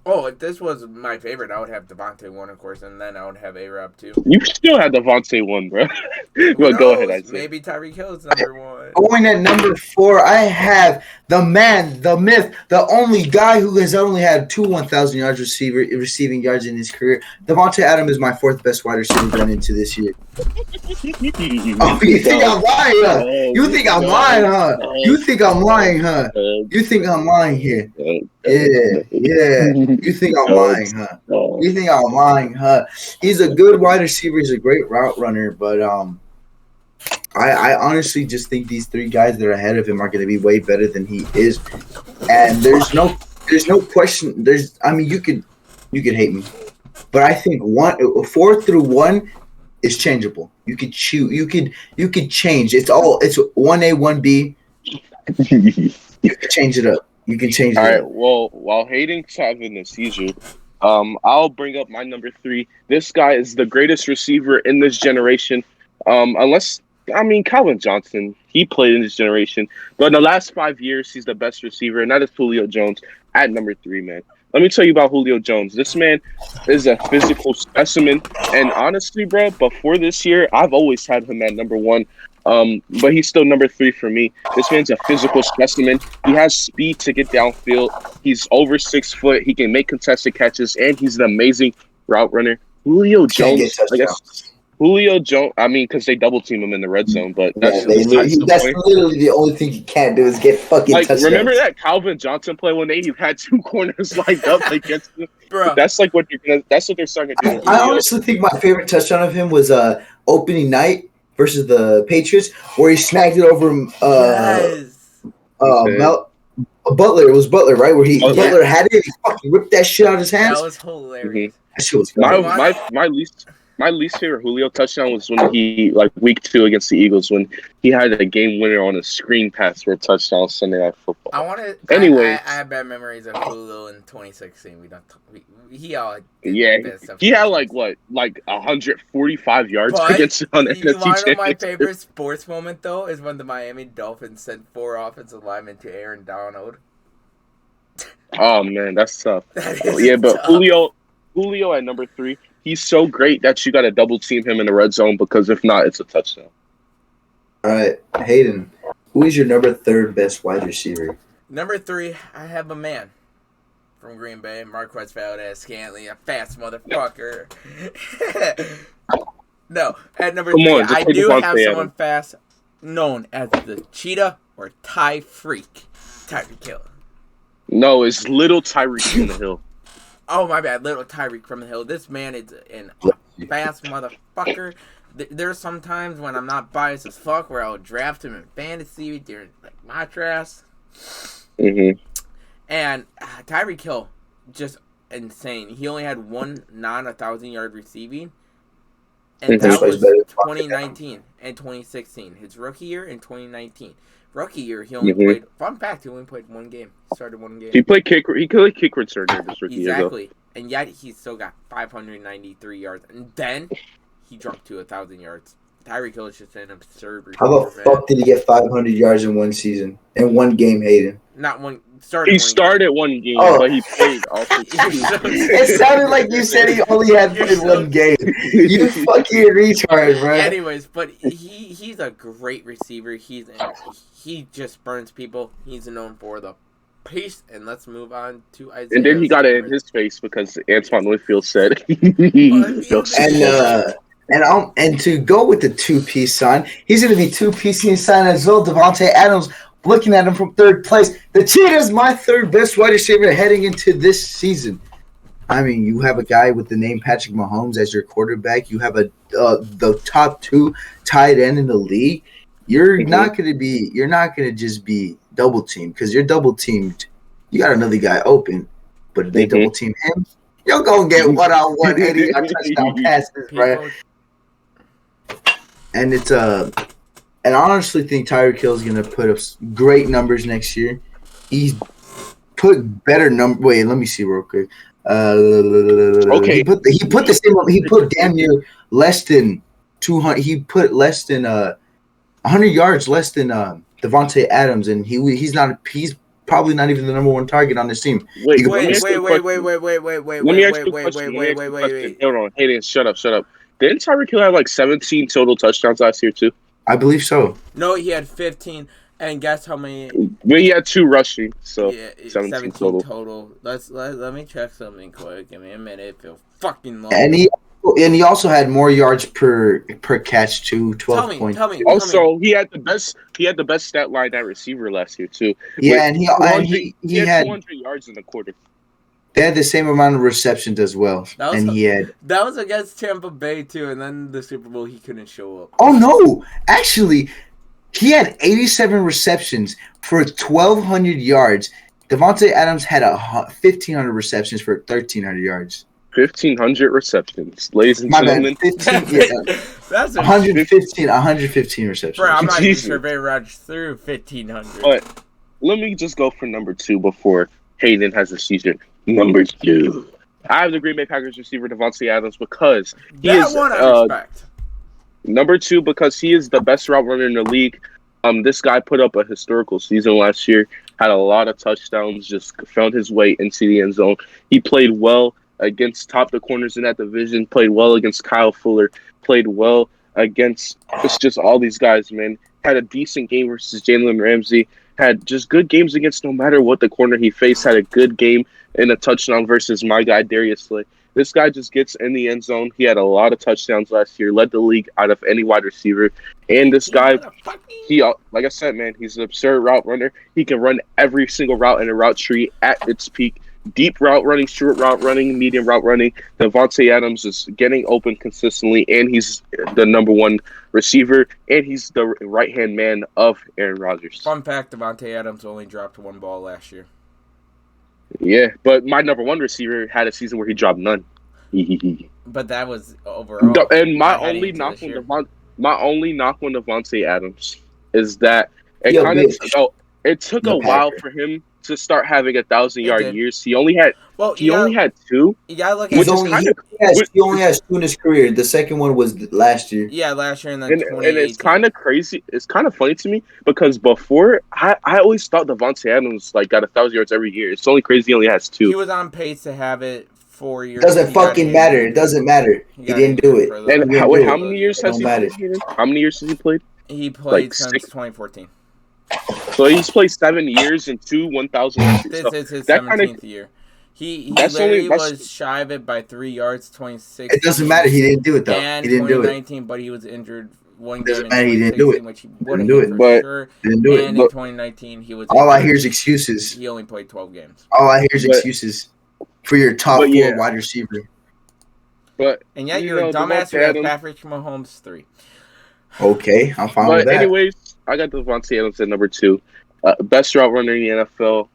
Oh, if this was my favorite, I would have Devontae 1, of course, and then I would have A-Rob 2. You still had Devontae 1, bro. Well, go ahead, Isaiah. Maybe Tyreek Hill's number 1. Going at number 4, I have the man, the myth, the only guy who has only had 2 1,000 yards receiving yards in his career. Devontae Adams is my 4th best wide receiver going into this year. Oh, you think I'm lying, huh? You think I'm lying, huh? You think I'm lying, huh? You think I'm lying here? Yeah. You think I'm lying, huh? You think I'm lying, huh? He's a good wide receiver. He's a great route runner, but I honestly just think these 3 guys that are ahead of him are going to be way better than he is. And there's no question. You could hate me, but I think 4 through 1 is changeable. You could choose. You could change. It's 1A, 1B. You can change it up. You can change it. All right. Well, while Hayden's having a seizure, I'll bring up my number 3. This guy is the greatest receiver in this generation. Calvin Johnson, he played in this generation, but in the last 5 years, he's the best receiver, and that is Julio Jones at number 3, man. let me tell you about Julio Jones. This man is a physical specimen. And honestly, bro, before this year, I've always had him at number 1. But he's still number 3 for me. This man's a physical specimen. He has speed to get downfield. He's over 6 foot. He can make contested catches, and he's an amazing route runner. Julio Jones, I guess. Julio Jones, I mean, because they double team him in the red zone, but that's, that's literally the only thing he can't do is get fucking touchdowns. Remember that Calvin Johnson play when they had 2 corners lined up against him? Bro. That's like what that's what they're starting to do. I honestly think my favorite touchdown of him was opening night versus the Patriots, where he snagged it over Butler. It was Butler, right? Where Butler had it, he fucking ripped that shit out of his hands. That was hilarious. Mm-hmm. That shit was funny. My least favorite Julio touchdown was when he, like, week 2 against the Eagles, when he had a game winner on a screen pass for a touchdown Sunday Night Football. I have bad memories of Julio in 2016. He had like 145 yards against on the NFC Championship. One of my favorite sports moment though is when the Miami Dolphins sent 4 offensive linemen to Aaron Donald. Oh man, that's tough. But tough. Julio at number 3. He's so great that you got to double team him in the red zone, because if not, it's a touchdown. All right, Hayden, who is your number 3rd best wide receiver? Number 3, I have a man from Green Bay, Marquez Valdez-Scantling, a fast motherfucker. No, at number 3, I do have someone fast, known as the Cheetah or Ty Freak, Tyreek Hill. No, it's little Tyreek from the Hill. Oh, my bad. Little Tyreek from the Hill. This man is a fast motherfucker. There's some times when I'm not biased as fuck where I'll draft him in fantasy during my drafts. Mm-hmm. And Tyreek Hill, just insane. He only had one 1,000-yard receiving. And that was 2019 and 2016. His rookie year in 2019. Rookie year, he only played. Fun fact: he only played 1 game. Started 1 game. He played kick return during his rookie year. Exactly, and yet he still got 593 yards, and then he jumped to 1,000 yards. Tyreek Hill is just an absurd receiver. How the fuck did he get 500 yards in 1 season in 1 game, Hayden? Not one. He started 1 game, but he played also 2. It sounded like you said he only had played 1 game. You fucking retard, bro. Anyways, but he's a great receiver. He just burns people. He's known for the pace. And let's move on to Isaiah. And then he got it in his face because Antoine Winfield said. And to go with the 2-piece sign, he's going to be 2-piecing sign as well. Davante Adams, looking at him from 3rd place. The Cheetah's my 3rd best wide receiver heading into this season. I mean, you have a guy with the name Patrick Mahomes as your quarterback. You have the top 2 tight end in the league. You're not going to just be double teamed, because you're double teamed. You got another guy open, but if they double team him, you're going to get 1-on-1 80-yard touchdown passes, right? And and I honestly think Tyreek Hill is going to put up great numbers next year. He's put better number. Wait, let me see real quick. Okay. He put the same. He put damn near less than 200. He put less than 100 yards less than Davante Adams, and he's probably not even the number 1 target on this team. Wait. Hold on. Hayden, shut up. Didn't Tyreek Hill have like 17 total touchdowns last year too? I believe so. No, he had 15. And guess how many? Well, he had 2 rushing, so yeah, 17 total. Let me check something quick. Give me a minute. It feels fucking long. And he also had more yards per catch too. 12 points. Also, he had the best stat line at receiver last year too. Yeah, and he had 200 yards in the quarter. They had the same amount of receptions as well, that was against Tampa Bay too. And then the Super Bowl, he couldn't show up. Oh no! Actually, he had 87 receptions for 1,200 yards. Davante Adams had 1,500 receptions for 1,300 yards. 1,500 receptions, ladies and gentlemen. That's 115 receptions. Bro, I'm not even sure Ray Rodgers threw 1,500. But let me just go for number 2 before Hayden has a season. Number 2. I have the Green Bay Packers receiver Davante Adams because he is respect. Number 2 because he is the best route runner in the league. This guy put up a historical season last year. had a lot of touchdowns, just found his way into the end zone. He played well against top the corners in that division, played well against Kyle Fuller, played well against it's just all these guys, man. Had a decent game versus Jalen Ramsey, had just good games against no matter what the corner he faced, had a good game in a touchdown versus my guy, Darius Slay. This guy just gets in the end zone. He had a lot of touchdowns last year, led the league out of any wide receiver. And this guy, he like I said, man, he's an absurd route runner. He can run every single route in a route tree at its peak. Deep route running, short route running, medium route running. Davante Adams is getting open consistently, and he's the number one receiver, and he's the right-hand man of Aaron Rodgers. Fun fact, Davante Adams only dropped one ball last year. Yeah, but my number one receiver had a season where he dropped none. But that was overall. And my only knock on Davante Adams is that it took a while for him to start having 1,000-yard years. He only had two. You gotta look at he only has two in his career. The second one was last year. Yeah, last year, and it's kind of crazy. It's kind of funny to me because before I always thought Davante Adams got 1,000 yards every year. It's only crazy he only has two. He was on pace to have it 4 years. Doesn't fucking matter. It doesn't matter. He didn't do it. And how many years has he played? How many years has he played? He played since 2014. So he's played 7 years and 1,000 yards. This is his 17th year. He literally was shy of it by 3 yards, 26. It doesn't matter. He didn't do it, though. And he didn't do it. 2019, but he was injured one game in 2016, he didn't do it. Which he wouldn't do it, for sure. Didn't do it. And in 2019, he was all I hear is excuses. He only played 12 games. All I hear is excuses for your top four wide receiver. And yet you're a dumbass who has Patrick Mahomes 3. Okay, I'm fine with that. But anyways, I got Davante Adams at number 2. Best route runner in the NFL.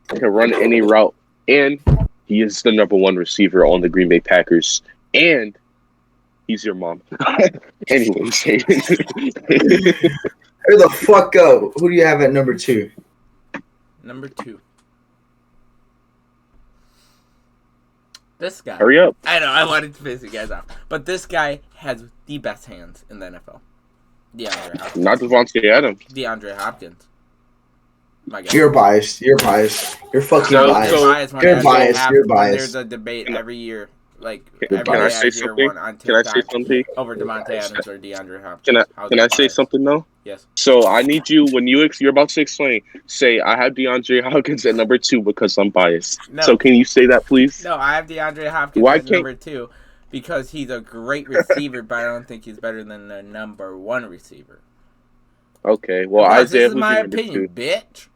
Can run any route. And he is the number one receiver on the Green Bay Packers. And he's your mom. Anyways. Hurry the fuck up. Who do you have at number 2? Number 2. This guy. Hurry up. I know, I wanted to piss you guys off. But this guy has the best hands in the NFL. DeAndre Hopkins. Not Davante Adams. DeAndre Hopkins. My God. You're biased. You're biased. You're fucking biased. You're biased. You're biased. There's a debate every year. Can I say something? Can I say something? Over Davante Adams or DeAndre Hopkins. Can I say something though? Yes. So I need you when you're about to explain. Say I have DeAndre Hopkins at number 2 because I'm biased. No. So can you say that, please? No, I have DeAndre Hopkins at number 2 because he's a great receiver, but I don't think he's better than the number 1 receiver. Okay. Well, Isaiah, this is my opinion, bitch.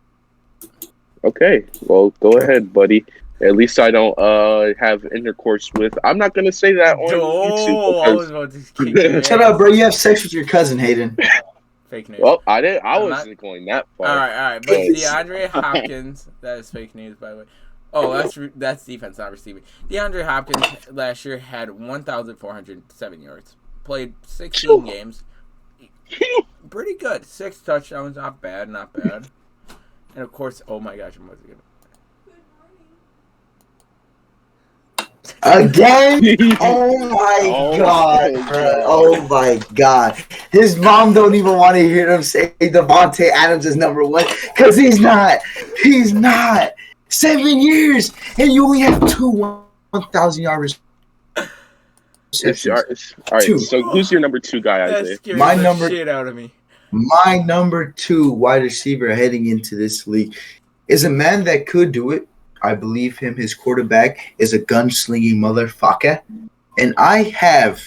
Okay. Well, go ahead, buddy. At least I don't have intercourse with. I'm not gonna say that on YouTube. I was about to shut up, bro. You have sex with your cousin, Hayden. Fake news. Well, I didn't. I wasn't going that far. All right. But DeAndre Hopkins, that is fake news, by the way. Oh, that's defense, not receiving. DeAndre Hopkins last year had 1,407 yards. Played 16 games. Pretty good. 6 touchdowns. Not bad. And of course, oh my gosh, I'm about to get it. Again? Oh my god, bro. Oh my god. His mom don't even want to hear him say Davante Adams is number 1 because he's not. He's not. 7 years and you only have 2 1,000-yard receptions. All right. So who's your number 2 guy, Isaiah? Shit out of me. My number 2 wide receiver heading into this league is a man that could do it. I believe him. His quarterback is a gunslinging motherfucker. And I have...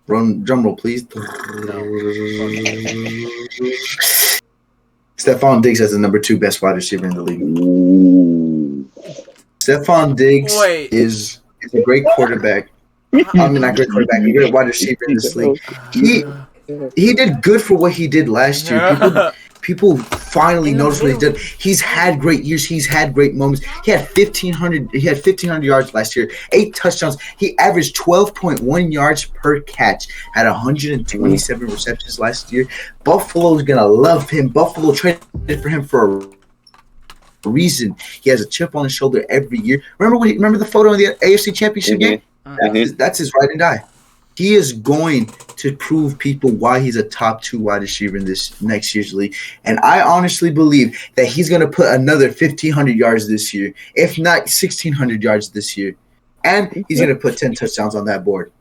Drum roll, please. Stephon Diggs as the number 2 best wide receiver in the league. Stephon Diggs is a great quarterback. I mean, not great quarterback. A great wide receiver in this league. He did good for what he did last year. People finally noticed what he did. He's had great years. He's had great moments. He had 1,500 yards last year, 8 touchdowns. He averaged 12.1 yards per catch. Had 127 receptions last year. Buffalo's gonna love him. Buffalo traded for him for a reason. He has a chip on his shoulder every year. Remember the photo in the AFC Championship game? That's his ride and die. he is going to prove people why he's a top 2 wide receiver in this next year's league. And I honestly believe that he's going to put another 1,500 yards this year, if not 1,600 yards this year. And he's going to put 10 touchdowns on that board.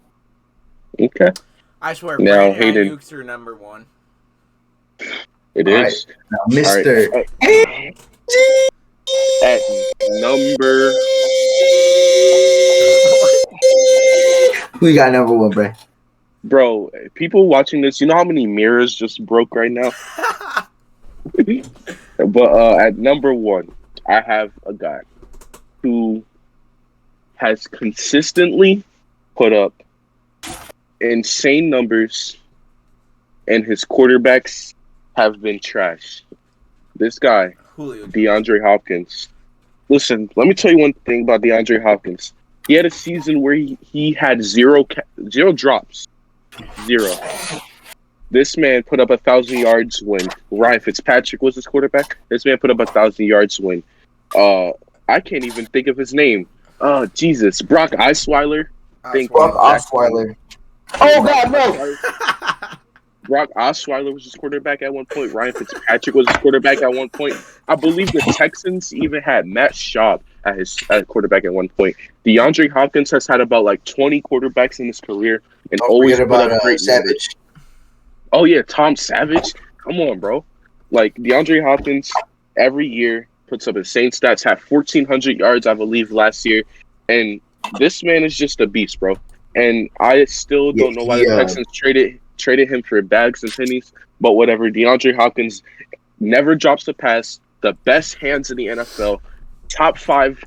Okay. I swear, Now, Brandon Hayden. Ayuk's your number 1. It All is. right. Now, Mr. All right. At number... Who you got number 1, Bray? Bro, people watching this, you know how many mirrors just broke right now? But at number 1, I have a guy who has consistently put up insane numbers, and his quarterbacks have been trash. This guy, Julio. DeAndre Hopkins. Listen, let me tell you one thing about DeAndre Hopkins. He had a season where he had zero drops. 0. This man put up 1,000 yards when Ryan Fitzpatrick was his quarterback. This man put up 1,000 yards when I can't even think of his name. Jesus, Brock Osweiler. Brock Osweiler. Oh God, no! Brock Osweiler was his quarterback at one point. Ryan Fitzpatrick was his quarterback at one point. I believe the Texans even had Matt Schaub at quarterback at one point. DeAndre Hopkins has had about like 20 quarterbacks in his career and always forget put about up great Savage. numbers. Oh yeah, Tom Savage. Come on, bro. Like DeAndre Hopkins every year puts up insane stats. Had 1,400 yards, I believe, last year, and this man is just a beast, bro. And I still don't know why the Texans traded him for bags and pennies, but whatever. DeAndre Hopkins never drops a pass. The best hands in the NFL. Top 4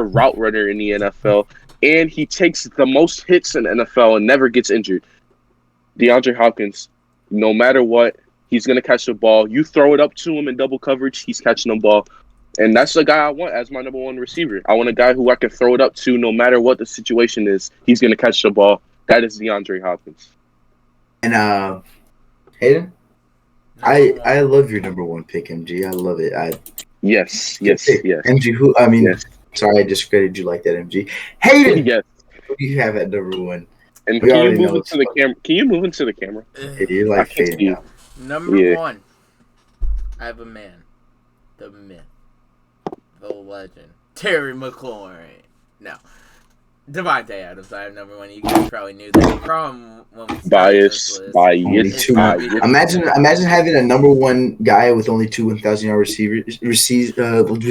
route runner in the NFL, and he takes the most hits in the NFL and never gets injured. DeAndre Hopkins, no matter what, he's gonna catch the ball. You throw it up to him in double coverage, he's catching the ball. And that's the guy I want as my number 1 receiver. I want a guy who I can throw it up to no matter what the situation is. He's going to catch the ball. That is DeAndre Hopkins. And Hayden, I love your number 1 pick, MG. I love it. Yes. MG, who? I mean, Yes. Sorry, I discredited you like that, MG. Hayden, Yes. who do you have at number 1? And We can you already move know into the camera? Can you move into the camera? Hey, you I like can Hayden see now. Number Yeah. 1. I have a man. The myth. The legend. Terry McLaurin. No. Devontae Adams, I have number 1. You guys probably knew that. The problem when we started this list, Only 2. Imagine having a number 1 guy with only 2 1,000-yard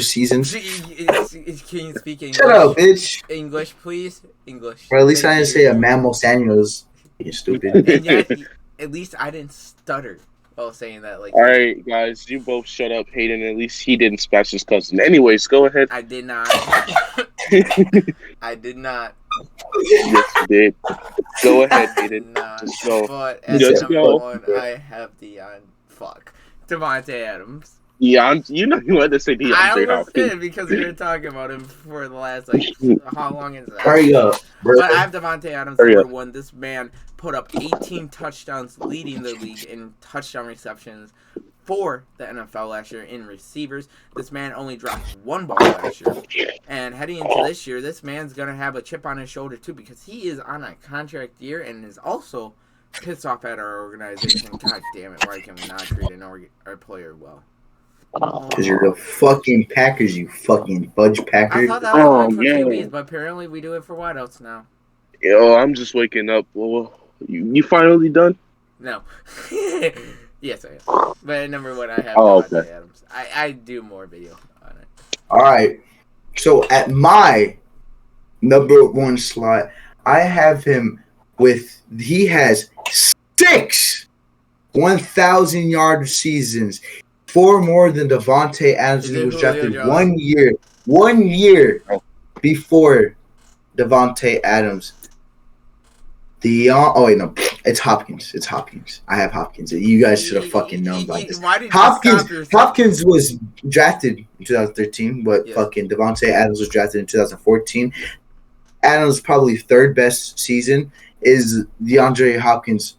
seasons. Can you speak English? Shut up, bitch. English, please. English. Or at least I Thank didn't you. say a Mammal Samuels. You stupid. And yet, at least I didn't stutter while saying that. Like, All right, guys, you both shut up, Hayden. At least he didn't smash his cousin. Anyways, go ahead. I did not. I did not. Yes, you did. Go ahead, Hayden. Not. Just go. But as Just number go. 1, I have Devontae Adams. Yeah, you know you had to say I DeAndre almost did Hopkins. because we were talking about him for the last, like, how long is that? Hurry up, bro. But I have Devontae Adams Hurry number up. 1. This man put up 18 touchdowns, leading the league in touchdown receptions for the NFL last year in receivers. This man only dropped 1 ball last year. And heading into this year, this man's going to have a chip on his shoulder, too, because he is on a contract year and is also pissed off at our organization. God damn it, why can we not treat our player well? Because you're the fucking Packers, you fucking fudge I Packers. thought that was only for yeah. QBs, but apparently we do it for wideouts now. Yo, I'm just waking up. Well, you finally done? No. Yes, I am. But at number 1, I have Okay. Devontae Adams. I do more video on it. All right. So at my number 1 slot, I have him he has 6 1,000-yard seasons. 4 more than Devontae Adams. Is He it was Julio drafted Jones? 1 year before Devontae Adams. It's Hopkins. It's Hopkins. I have Hopkins. You guys should have fucking known about this. Why did you stop yourself? Hopkins was drafted in 2013, but Yeah. fucking Devontae Adams was drafted in 2014. Adams' probably 3rd best season is DeAndre Hopkins'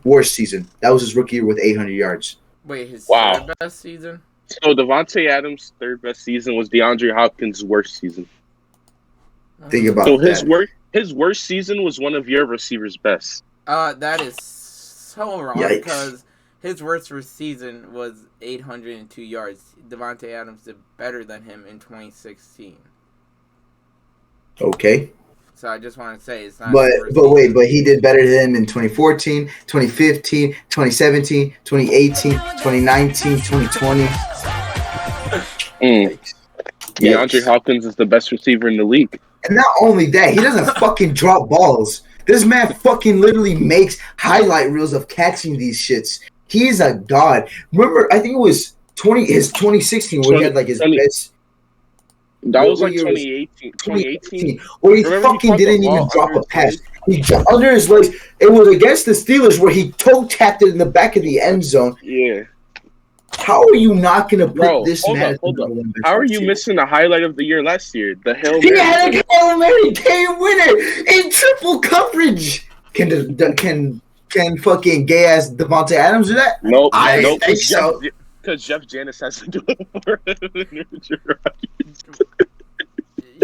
worst season. That was his rookie year with 800 yards. Wait, his Wow. 3rd best season? So Devontae Adams' 3rd best season was DeAndre Hopkins' worst season. Think about So that. His worst season was one of your receivers' best. That is so wrong Yikes. because his worst season was 802 yards. Devontae Adams did better than him in 2016. Okay. So I just want to say it's not. But his worst wait, season. but he did better than him in 2014, 2015, 2017, 2018, 2019, 2020. DeAndre Yikes. Hopkins is the best receiver in the league. And not only that, he doesn't fucking drop balls. This man fucking literally makes highlight reels of catching these shits. He is a god. Remember, I think it was 2016 where he had like his 20 best. That What was like year was 2018. Where he Remember he fucking caught the didn't ball even drop under a pass. his He jumped under his legs. It was against the Steelers where he toe tapped it in the back of the end zone. Yeah. How are you not going to put Bro, this hold man up, as the hold up. number one best How are you receiver? missing the highlight of the year last year? The Hail He Mary. had a Hail Mary game winner in triple coverage. Can fucking gay ass Devontae Adams do that? Nope. I nope. think so. Because Jeff Janis has to do it for him.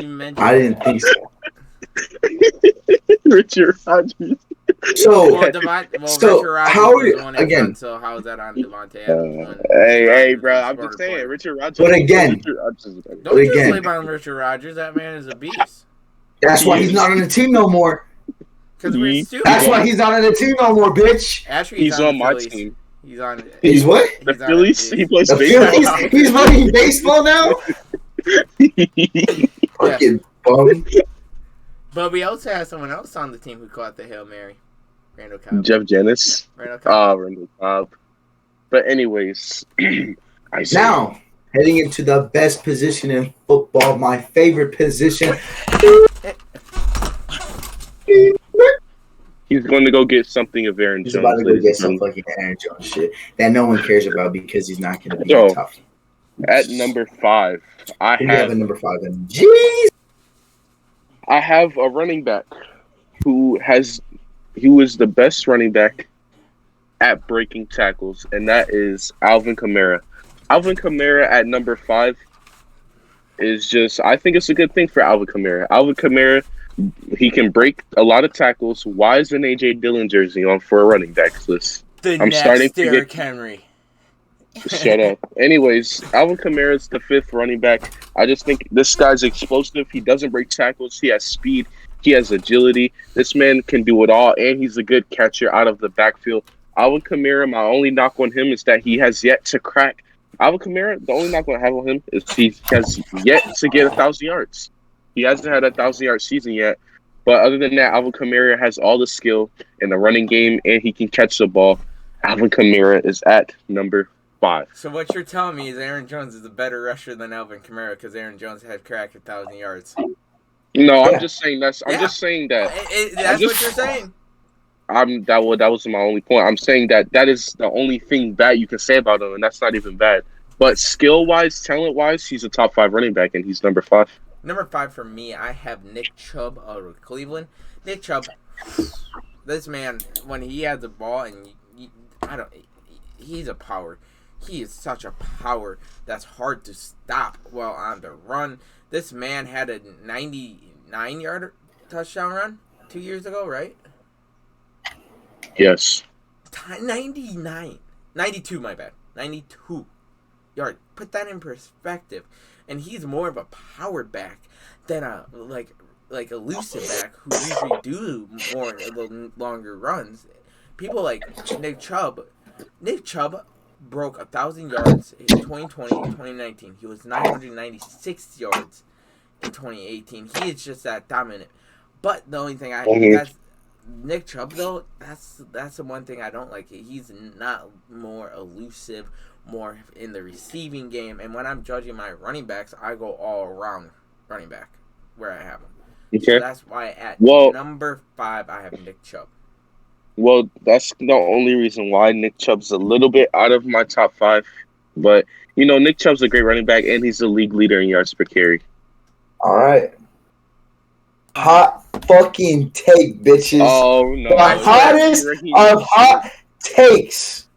You mentioned. I didn't think so. Richard Rodgers. So, Well, so Richard Rodgers how are was you the one that again? done, so how is that on Devontae Adams? Hey, bro. I'm just saying, Richard Rodgers. But again- Richard Rodgers is better. Don't just again- sleep on Richard Rodgers. That man is a beast. That's why he's not on the team no more. Because we're stupid. That's why he's not on the team no more, bitch. Actually, He's on the my Phillies. team. He's on. He's what? The he's on Phillies. He plays The baseball. Phillies? He's running baseball now. Fucking bum. But we also have someone else on the team who caught the Hail Mary. Randall Cobb. Jeff Janis. Randall Cobb. Randall Cobb. But anyways, I see. Now, heading into the best position in football, my favorite position. He's going to go get something of Aaron He's Jones. about to go ladies get and some gentlemen. fucking Aaron Jones shit that no one cares about because he's not going to be Yo, tough. At number 5, I Who do you have have at number 5 then? Jeez. I have a running back who is the best running back at breaking tackles, and that is Alvin Kamara. Alvin Kamara at number 5 is just, I think it's a good thing for Alvin Kamara. Alvin Kamara, he can break a lot of tackles. Why is an AJ Dillon jersey on for a running back list? I'm starting to Derrick get. Henry. Shut up. Anyways, Alvin Kamara is the 5th running back. I just think this guy's explosive. He doesn't break tackles. He has speed. He has agility. This man can do it all, and he's a good catcher out of the backfield. Alvin Kamara, my only knock on him is that he has yet to crack. Alvin Kamara, the only knock I have on him is he has yet to get 1,000 yards. He hasn't had a 1,000-yard season yet. But other than that, Alvin Kamara has all the skill in the running game, and he can catch the ball. Alvin Kamara is at number 5. So what you're telling me is Aaron Jones is a better rusher than Alvin Kamara because Aaron Jones had cracked 1,000 yards. No, Yeah. I'm just saying that's. I'm just saying that. That's just- what you're saying. That was my only point. I'm saying that is the only thing bad you can say about him, and that's not even bad. But skill-wise, talent-wise, he's a top 5 running back, and he's number 5. Number 5 for me, I have Nick Chubb out of Cleveland. Nick Chubb, this man, when he has the ball, and he's a power. He is such a power that's hard to stop while on the run. This man had a 99-yard touchdown run 2 years ago, right? Yes. 99. 92, my bad. 92 yard. Put that in perspective. And he's more of a power back than a like elusive back who usually do more longer runs. People like Nick Chubb. Nick Chubb broke 1,000 yards in 2020 and 2019. He was 996 yards in 2018. He is just that dominant. But the only thing that's Nick Chubb though, that's the one thing I don't like. He's not more elusive, more in the receiving game. And when I'm judging my running backs, I go all around running back where I have him. Okay. So that's why at number 5 I have Nick Chubb. Well, that's the only reason why Nick Chubb's a little bit out of my top 5. But, Nick Chubb's a great running back, and he's the league leader in yards per carry. All right. Hot fucking take, bitches. Oh, no. The hottest of hot takes.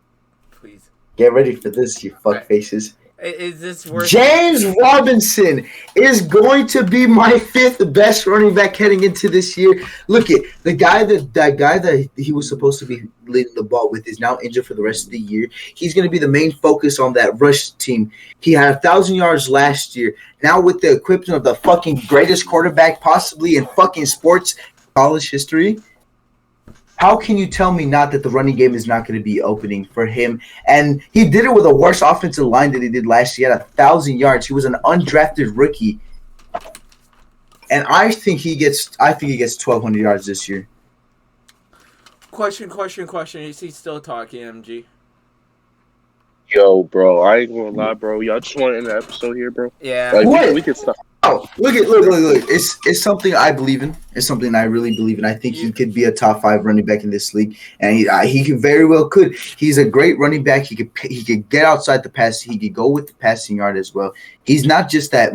Please. Get ready for this, you fuck faces. Is this worth? James Robinson is going to be my 5th best running back heading into this year. Look at the guy that he was supposed to be leading the ball with is now injured for the rest of the year. He's going to be the main focus on that rush team. He had 1,000 yards last year. Now with the equipment of the fucking greatest quarterback possibly in fucking sports college history. How can you tell me not that the running game is not going to be opening for him? And he did it with a worse offensive line than he did last year. He had 1,000 yards. He was an undrafted rookie, and I think he gets 1,200 yards this year. Question. Is he still talking, MG? Yo, bro, I ain't gonna lie, bro. Y'all just want to end the episode here, bro? Yeah. Like, we can stop. Oh, look! It's something I believe in. It's something I really believe in. I think he could be a top 5 running back in this league, and he can very well could. He's a great running back. He could get outside the pass. He could go with the passing yard as well. He's not just that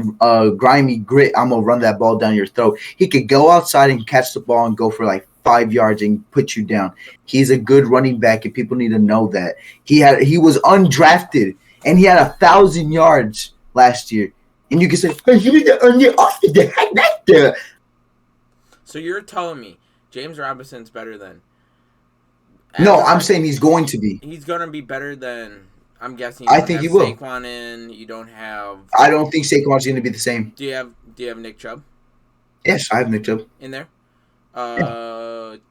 grimy grit. I'm gonna run that ball down your throat. He could go outside and catch the ball and go for like 5 yards and put you down. He's a good running back, and people need to know that he was undrafted and he had 1,000 yards last year. And you can say, hey, you need to earn your offense. So you're telling me James Robinson's better than? No, I'm saying he's going to be. He's going to be better than. I'm guessing. I think he will. Saquon in. You don't have. I don't think Saquon's going to be the same. Do you have Nick Chubb? Yes, I have Nick Chubb in there.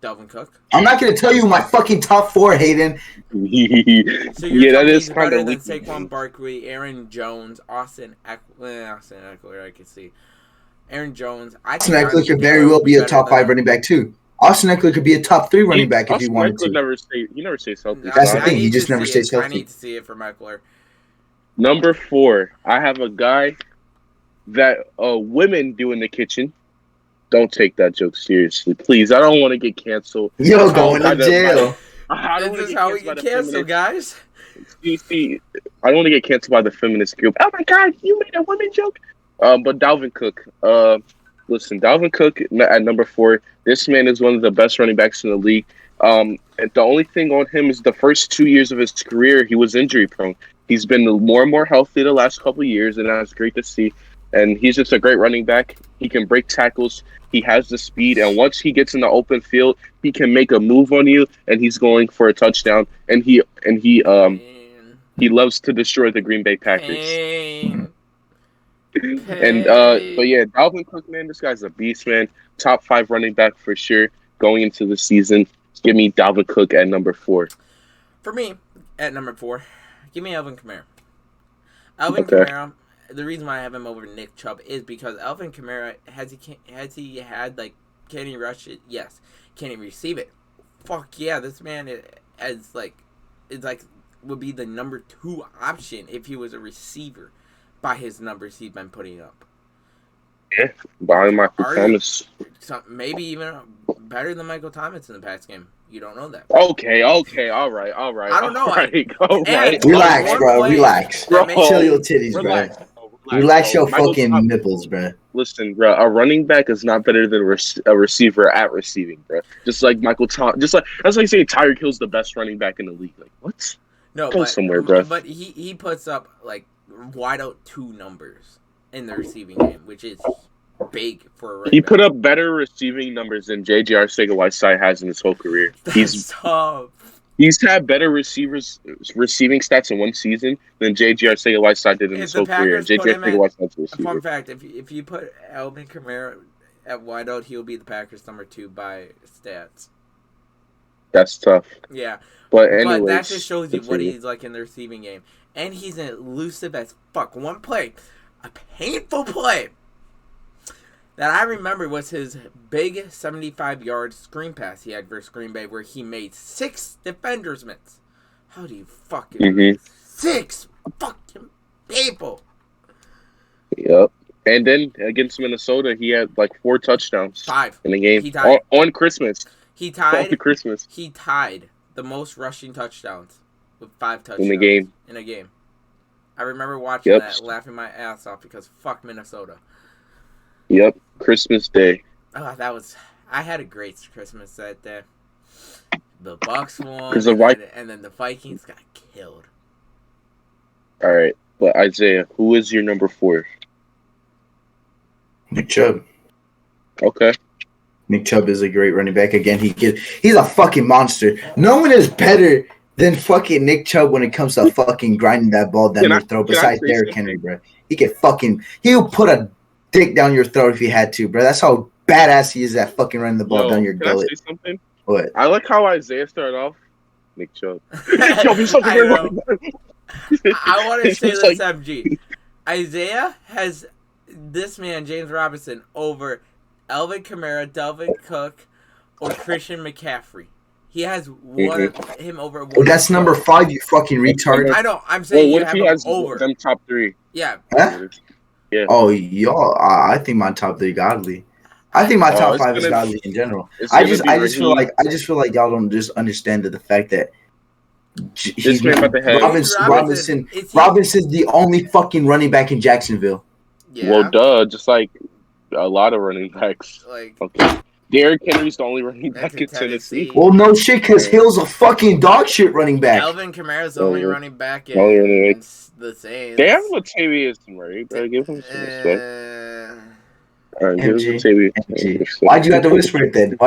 Dalvin Cook. I'm not going to tell you my fucking top 4, Hayden. So you're that is kind of than Saquon Barkley, Aaron Jones, Austin Eckler. I can see Aaron Jones. Austin Eckler could very well be a top 5 running back too. Austin Eckler could be a top 3 running back if he wanted to. He never stays healthy. That's the thing. He just never stays healthy. I need to see it from Eckler. Number 4, I have a guy that women do in the kitchen. Don't take that joke seriously, please. I don't want to get canceled. You're going to jail. This is how we get canceled, guys. See, I don't want to get canceled by the feminist group. Oh my God, you made a women joke. But Dalvin Cook. Listen, Dalvin Cook at number 4. This man is one of the best running backs in the league. And the only thing on him is the first 2 years of his career, he was injury prone. He's been more and more healthy the last couple of years, and that's great to see. And he's just a great running back. He can break tackles. He has the speed, and once he gets in the open field, he can make a move on you, and he's going for a touchdown. And he loves to destroy the Green Bay Packers. But yeah, Dalvin Cook, man, this guy's a beast, man. Top 5 running back for sure going into the season. Give me Dalvin Cook at number 4. For me, at number 4, give me Alvin Kamara. Kamara. The reason why I have him over Nick Chubb is because Alvin Kamara has he had like, can he rush it? Yes. Can he receive it? Fuck yeah! This man would be the number 2 option if he was a receiver by his numbers he's been putting up. Yeah, behind Michael Thomas. Maybe even better than Michael Thomas in the past game. You don't know that. Okay, all right. I don't know. All right. Relax, bro. Relax. Bro. Chill your titties, bro. Relax your fucking nipples, bro. Listen, bro. A running back is not better than a receiver at receiving, bro. Just like Michael Thomas. Just like that's like saying Tyreek Hill's the best running back in the league. Like what? No, go somewhere, bro. But he puts up like wide out 2 numbers in the receiving game, which is big for a running back. He put up better receiving numbers than J.J. Arcega-Whiteside has in his whole career. That's tough. He's had better receiving stats in one season than J.J. Arcega-Whiteside did in his whole career. J.J. Arcega-Whiteside's a receiver. Fun fact, if you put Alvin Kamara at wideout, he'll be the Packers' number 2 by stats. That's tough. Yeah. But anyways, that just shows you what he's like in the receiving game. And he's elusive as fuck. One play, a painful play, that I remember was his big 75-yard screen pass he had versus Green Bay where he made 6 defenders miss. How do you fucking 6 fucking people? Yep. And then against Minnesota, he had like 4 touchdowns. 5 in the game. He tied. On Christmas. He tied. On Christmas. He tied the most rushing touchdowns with 5 touchdowns in a game. I remember watching that, laughing my ass off because fuck Minnesota. Yep, Christmas Day. Oh, I had a great Christmas that day. The Bucks won, and then the Vikings got killed. All right, But Isaiah, who is your number 4? Nick Chubb. Okay. Nick Chubb is a great running back. Again, he's a fucking monster. No one is better than fucking Nick Chubb when it comes to fucking grinding that ball down your throat. Besides Derrick Henry, bro. He'll put a dick down your throat if he had to, bro. That's how badass he is at fucking running the ball down your gullet. Can I say something? What? I like how Isaiah started off. Nick Chubb. Nick Chubb is such a great running back. I want to It's say just this, like- MG. Isaiah has this man, James Robinson, over Alvin Kamara, Dalvin Cook, or Christian McCaffrey. He has him over one. That's number 5, you fucking retard. I know. I'm saying Well, what you if have he him has over. them top 3? Yeah. Huh? Yeah. Oh, y'all. I think my top 3 godly. I think my top it's 5 is gonna- godly in general. It's I gonna just be feel Raheem. like y'all don't just understand the fact that This man about to have- Robinson's the only fucking running back in Jacksonville. Yeah. Well, duh. Just like a lot of running backs. Like, Okay. Derrick Henry's the only running That's back in in Tennessee. Tennessee. Well, no shit, because Hill's a fucking dog shit running back. Alvin Kamara's the only running back in Only running back. the Saints. They have Latavius Murray, bro. Give him some respect. All right, give him MG. Latavius Murray. Why'd you have to whisper it then?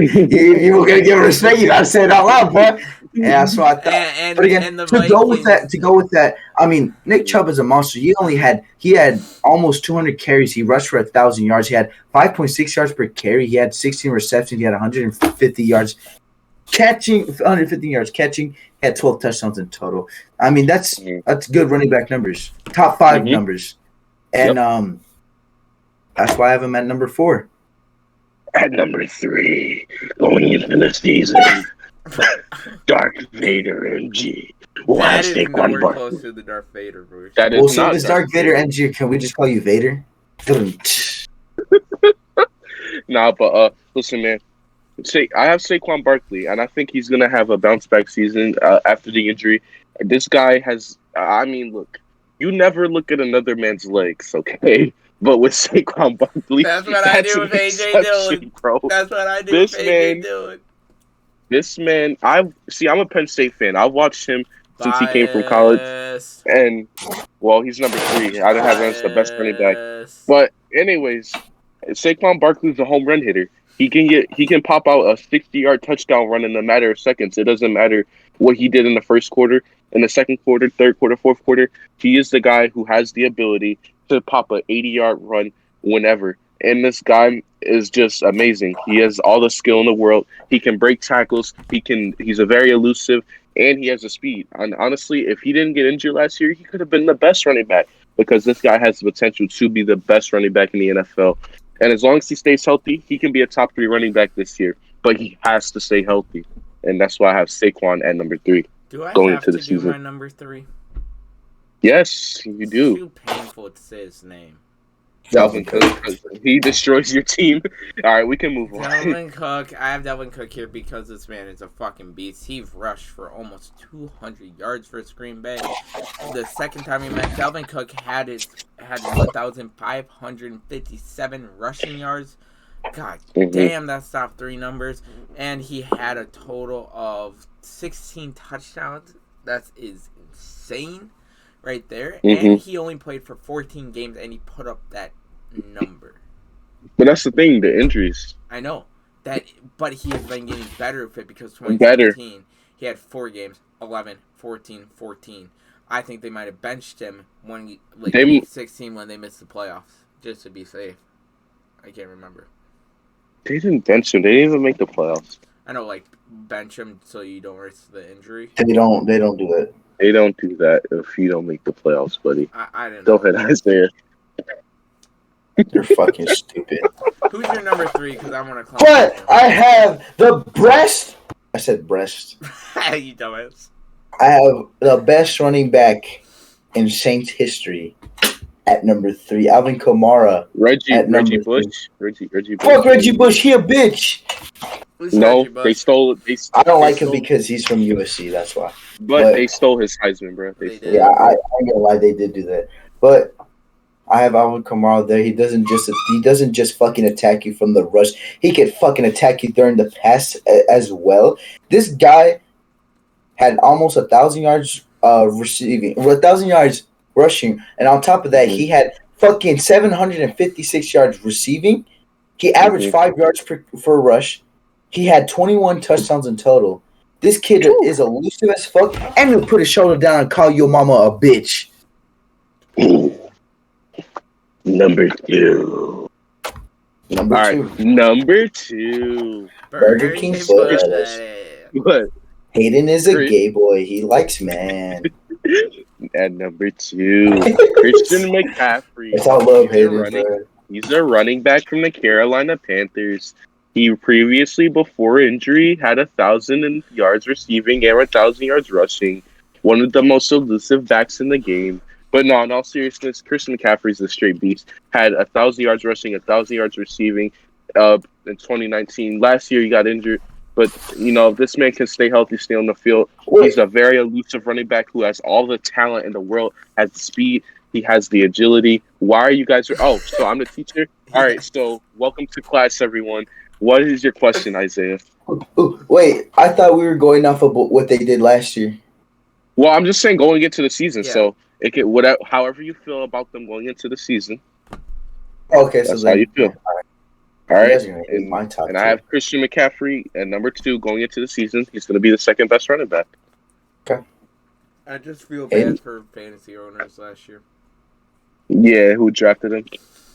You were gonna give him respect. You gotta say it out loud, bro. Yeah, that's what I thought. But again, the to go with that, I mean, Nick Chubb is a monster. He had almost 200 carries. He rushed for 1,000 yards. He had 5.6 yards per carry. He had 16 receptions. He had 150 yards catching. 150 yards catching. He had 12 touchdowns in total. I mean, that's good running back numbers. Top 5 numbers, and that's why I have him at number 4. At number 3, going into the season, Darth Vader MG. That is Saquon nowhere Barkley. close to the Darth Vader version. That Well, is so not this Darth Vader MG, can we just call you Vader? Nah, but listen, man. I have Saquon Barkley, and I think he's gonna have a bounce back season after the injury. This guy has. I mean, look, you never look at another man's legs, okay? But with Saquon Barkley, That's what I do an with AJ exception, Dillon. bro. That's what I do This with man- AJ Dillon. This man, I'm a Penn State fan. I've watched him since he came from college, Bias. and well, he's number 3. I don't have him as the best running back. Bias. But anyways, Saquon Barkley's a home run hitter. He can pop out a 60-yard touchdown run in a matter of seconds. It doesn't matter what he did in the first quarter, in the second quarter, third quarter, fourth quarter. He is the guy who has the ability to pop a 80-yard run whenever. And this guy is just amazing. He has all the skill in the world. He can break tackles. He's a very elusive, and he has the speed. And honestly, if he didn't get injured last year, he could have been the best running back, because this guy has the potential to be the best running back in the NFL. And as long as he stays healthy, he can be a top 3 running back this year. But he has to stay healthy. And that's why I have Saquon at number 3. Do I going have into to the do season. my number 3? Yes, you do. It's too painful to say his name. Dalvin Cook. He destroys your team. All right, we can move on. Dalvin Cook. I have Dalvin Cook here because this man is a fucking beast. He rushed for almost 200 yards for Green Bay. The second time we met, Dalvin Cook had 1,557 rushing yards. God damn, that's top 3 numbers. And he had a total of 16 touchdowns. That is insane right there. And he only played for 14 games, and he put up that number. But that's the thing, the injuries. I know that, but he has been getting better with it, because 2017 he had 4 games, 11, 14, 14. I think they might have benched him week 16 when they missed the playoffs, just to be safe. I can't remember. They didn't bench him. They didn't even make the playoffs. I know, bench him so you don't risk the injury. They don't do that. They don't do that if you don't make the playoffs, buddy. I didn't Go know. ahead, Isaiah. You're fucking stupid. Who's your number 3? Because I want to. But I have the breast. I said breast. You dumbass. I have the best running back in Saints history at number 3. Alvin Kamara. Reggie At number Bush. 3. Reggie Bush. Fuck Reggie Bush. He a bitch. Who's No, Reggie Bush? they stole it. I don't like him because he's from USC. That's why. But they stole his Heisman, bro. They Stole did. Yeah, I ain't gonna lie, they did do that. But I have Alvin Kamara there. He doesn't just fucking attack you from the rush. He can fucking attack you during the pass as well. This guy had almost 1,000 yards receiving, 1,000 yards rushing, and on top of that, he had fucking 756 yards receiving. He averaged 5 yards per rush. He had 21 touchdowns in total. This kid is elusive as fuck, and he'll put his shoulder down and call your mama a bitch. Number two. Number two. Burger King What? Hayden is a gay boy. He likes man. At number two, Christian McCaffrey. It's all love, Hayden. He's a running back from the Carolina Panthers. He previously, before injury, had 1,000 yards receiving and 1,000 yards rushing. One of the most elusive backs in the game. But no, in all seriousness, Christian McCaffrey's a straight beast. Had 1,000 yards rushing, 1,000 yards receiving in 2019. Last year, he got injured. But, if this man can stay healthy, stay on the field, he's a very elusive running back who has all the talent in the world, has the speed, he has the agility. Why are you guys... Oh, so I'm the teacher? All right, so welcome to class, everyone. What is your question, Isaiah? Wait, I thought we were going off of what they did last year. Well, I'm just saying going into the season, so it can, however you feel about them going into the season. Okay, so that's how you feel. All right, and I have two. Christian McCaffrey at number 2 going into the season. He's going to be the second best running back. Okay. I just feel bad for fantasy owners last year. Yeah, who drafted him?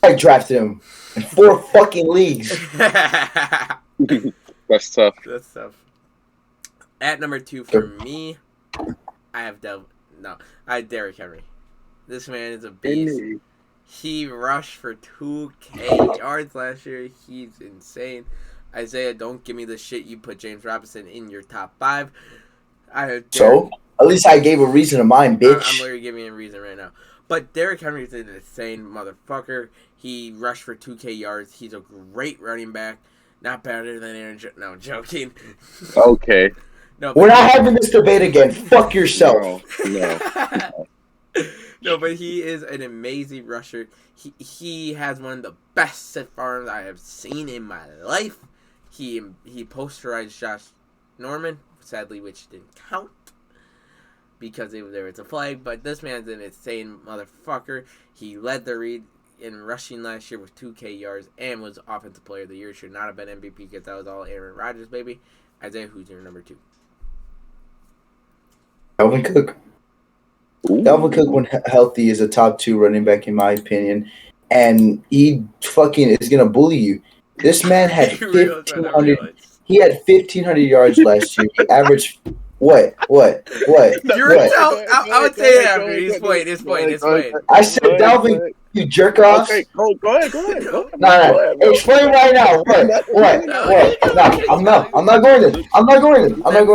I drafted him in 4 fucking leagues. That's tough. That's tough. At number 2 for me, I have Derrick Henry. This man is a beast. He rushed for 2K yards last year. He's insane. Isaiah, don't give me the shit you put James Robinson in your top 5. So? At least I gave a reason to mine, bitch. I'm literally giving you a reason right now. But Derrick Henry is an insane motherfucker. He rushed for 2K yards. He's a great running back. Not better than Aaron Jones. No, I'm joking. Okay. No, we're not having this debate again. Fuck yourself. No. No, but he is an amazing rusher. He has one of the best stiff arms I have seen in my life. He posterized Josh Norman, sadly, which didn't count because there was a flag. But this man's an insane motherfucker. He led the league in rushing last year with 2K yards and was Offensive Player of the Year. Should not have been MVP because that was all Aaron Rodgers, baby. Isaiah, who's your number 2? Dalvin Cook. Dalvin Cook, when healthy, is a top 2 running back in my opinion, and he fucking is gonna bully you. This man had 1,500. He had 1,500 yards last year. He averaged what? I'll say it after. He's playing. I said Dalvin, you jerk off. Okay, go ahead. No. Explain right now. What? No, I'm not going to. I'm not going to. All right,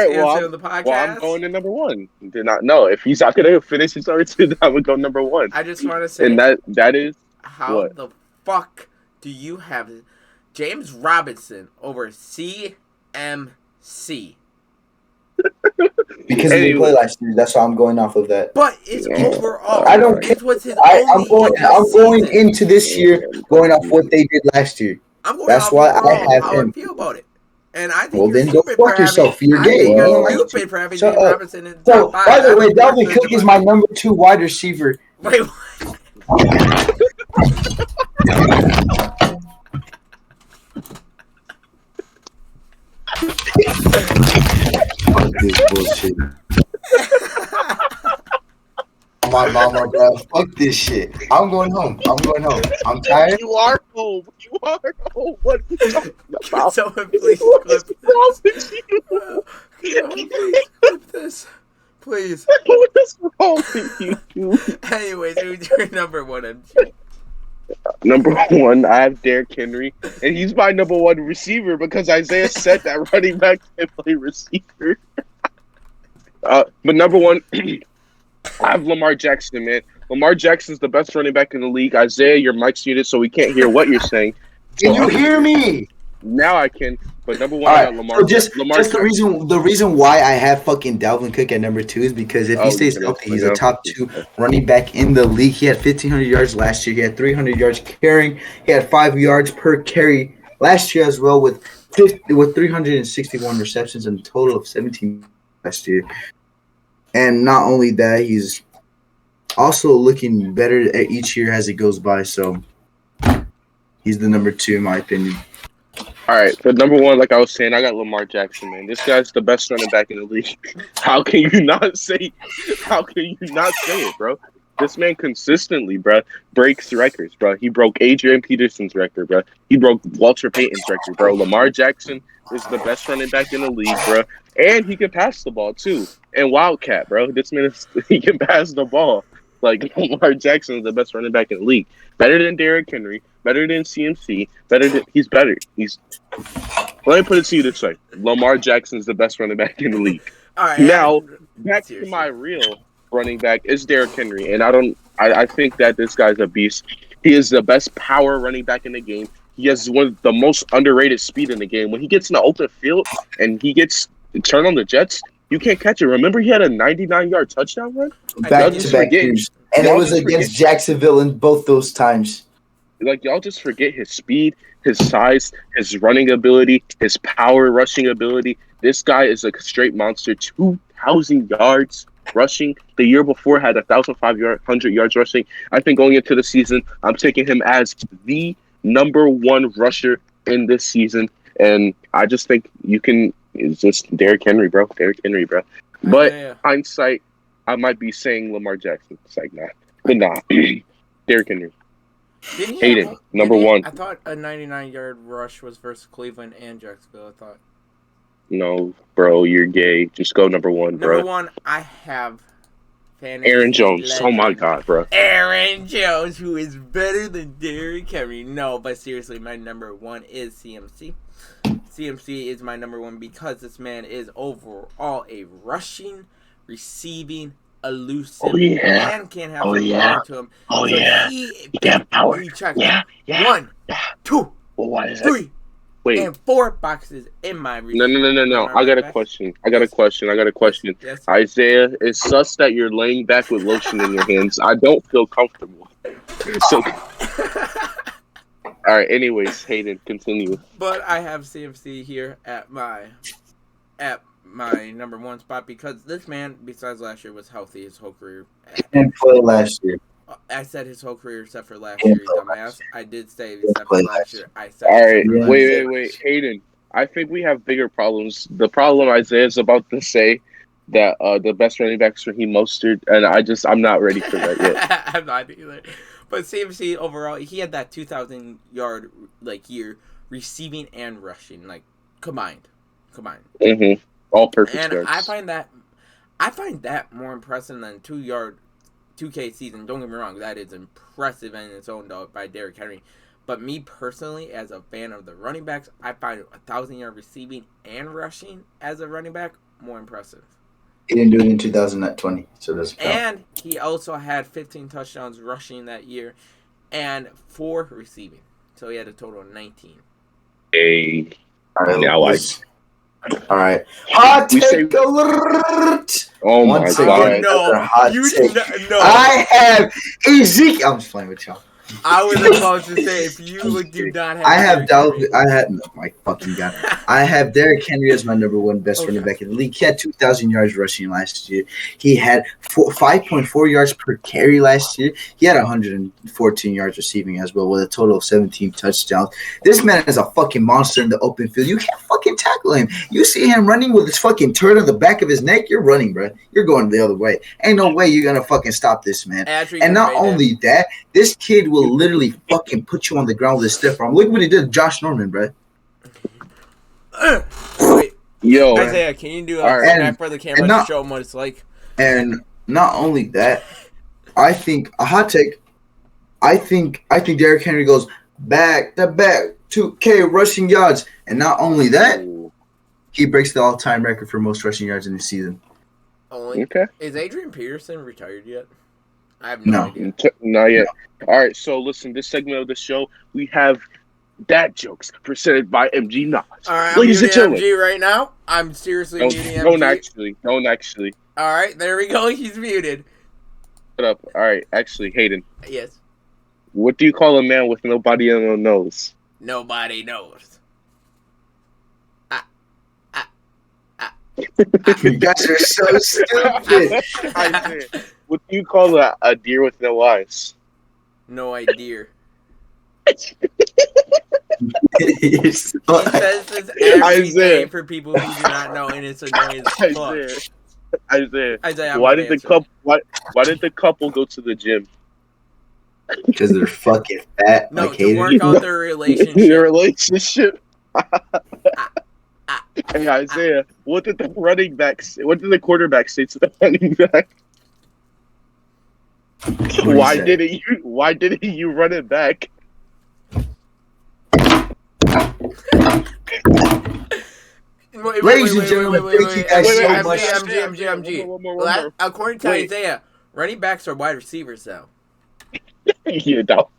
well, I'm going to number 1. Did not know if he's not going to finish his number 2. I would go number 1. I just want to say, and that is how the fuck do you have James Robinson over CMC? Because he didn't play last year. That's why I'm going off of that. But it's overall. I don't care. I'm going into this year going off what they did last year. That's why I have him. I feel about it. And I think well, then go fuck yourself. You're gay. You're stupid for having James Robinson in the top 5. By the way, Dalvin Cook is my number 2 wide receiver. Wait, what? Fuck this bullshit. My mama, bro. Fuck this shit. I'm going home. I'm tired. You are home. What are you talking about? Someone please clip this. Please. What's wrong with you? Anyways, who's your number 1 MG? Number 1, I have Derrick Henry, and he's my number 1 receiver because Isaiah said that running back can play receiver. But number 1, I have Lamar Jackson, man. Lamar Jackson's the best running back in the league. Isaiah, your mic's muted, so we can't hear what you're saying. Can you hear me? Now I can. But number 1, I got Lamar. So just the reason why I have fucking Dalvin Cook at number 2 is because if he stays healthy, he's a top 2 running back in the league. He had 1,500 yards last year. He had 300 yards carrying. He had 5 yards per carry last year as well with 361 receptions and a total of 17 last year. And not only that, he's also looking better at each year as it goes by. So he's the number 2 in my opinion. All right, for number 1, like I was saying, I got Lamar Jackson, man. This guy's the best running back in the league. How can you not say? How can you not say it, bro? This man consistently, bro, breaks records, bro. He broke Adrian Peterson's record, bro. He broke Walter Payton's record, bro. Lamar Jackson is the best running back in the league, bro. And he can pass the ball, too. And Wildcat, bro. This man, he can pass the ball. Like, Lamar Jackson is the best running back in the league. Better than Derrick Henry. Better than CMC. He's better. Let me put it to you this way. Lamar Jackson is the best running back in the league. All right, Now, back to my real running back is Derrick Henry. And I think that this guy's a beast. He is the best power running back in the game. He has one of the most underrated speed in the game. When he gets in the open field and he gets turned on the Jets, you can't catch it. Remember, he had a 99-yard touchdown run? Back-to-back years. And it was against Jacksonville in both those times. Like, y'all just forget his speed, his size, his running ability, his power rushing ability. This guy is a straight monster. 2,000 yards rushing. The year before had 1,500 yards rushing. I think going into the season, I'm taking him as the number 1 rusher in this season. And I just think it's just Derrick Henry, bro. But hindsight, I might be saying Lamar Jackson. It's like, nah. But nah. Derrick Henry. Hayden, number 1. I thought a 99-yard rush was versus Cleveland and Jacksonville. I thought. No, bro, you're gay. Just go number 1, bro. Number 1, I have Aaron Jones. Oh my God, bro. Aaron Jones, who is better than Derrick Henry. No, but seriously, my number 1 is CMC. CMC is my number 1 because this man is overall a rushing, receiving, elusive, and can have some power to him. He got power. He checks 1, 2, 3, and 4 boxes in my No. I got a question. Yes. Isaiah, it's sus that you're laying back with lotion in your hands. I don't feel comfortable. So, all right. Anyways, Hayden, continue. But I have CMC here at my number 1 spot because this man, besides last year, was healthy his whole career. And play last year. I said his whole career except for last year, dumbass. I did say except for last year. I said. All right, wait, Hayden. I think we have bigger problems. The problem Isaiah is about to say that the best running backs for Raheem Mostert, and I'm not ready for that yet. I'm not either. But CMC overall, he had that 2,000-yard year receiving and rushing combined. Mm-hmm. All perfect. And starts. I find that more impressive than 2K season. Don't get me wrong, that is impressive in its own though by Derrick Henry. But me personally, as a fan of the running backs, I find 1,000-yard receiving and rushing as a running back more impressive. He didn't do it in 2020, so that's count. And he also had 15 touchdowns rushing that year and 4 receiving. So he had a total of 19. Hey, all right. Hot take alert! Oh my God! No. I have Ezekiel. I'm just playing with y'all. I was about to say, if you do not have... my fucking God. I have Derrick Henry as my number 1 best running back in the league. He had 2,000 yards rushing last year. He had 5.4 yards per carry last year. He had 114 yards receiving as well with a total of 17 touchdowns. This man is a fucking monster in the open field. You can't fucking tackle him. You see him running with his fucking turd on the back of his neck, you're running, bro. You're going the other way. Ain't no way you're going to fucking stop this man. And not only that, this kid will literally fucking put you on the ground with a stiff arm. Look what he did to Josh Norman, bro. Wait. Yo. Isaiah, can you do back for the camera to show him what it's like? And not only that, I think a hot take. I think Derrick Henry goes back to back 2K rushing yards, and not only that, he breaks the all-time record for most rushing yards in the season. Okay. Is Adrian Peterson retired yet? I have no idea. Not yet. All right, so listen, this segment of the show, we have dad jokes presented by MG Nas. All right, I'm muting MG right now. I'm seriously muting MG. Don't actually. All right, there we go. He's muted. Shut up. All right, actually, Hayden. Yes. What do you call a man with nobody on the nose? Nobody knows. You guys are so stupid. What do you call a deer with no eyes? No idea. You're so- It says this every Isaiah. day for people who do not know, and it's annoying as fuck. Isaiah, I'm why gonna did the answer. couple? Why did the couple go to the gym? Because they're fucking fat. No, like to Hayden. work out their relationship. Your relationship. Hey Isaiah, what did the running back say? What did the quarterback say to the running back? he Why say? didn't you run it back? Ladies and gentlemen, thank you guys so much. MG. One more. Well, according to Wait. Isaiah, running backs are wide receivers, though. You know.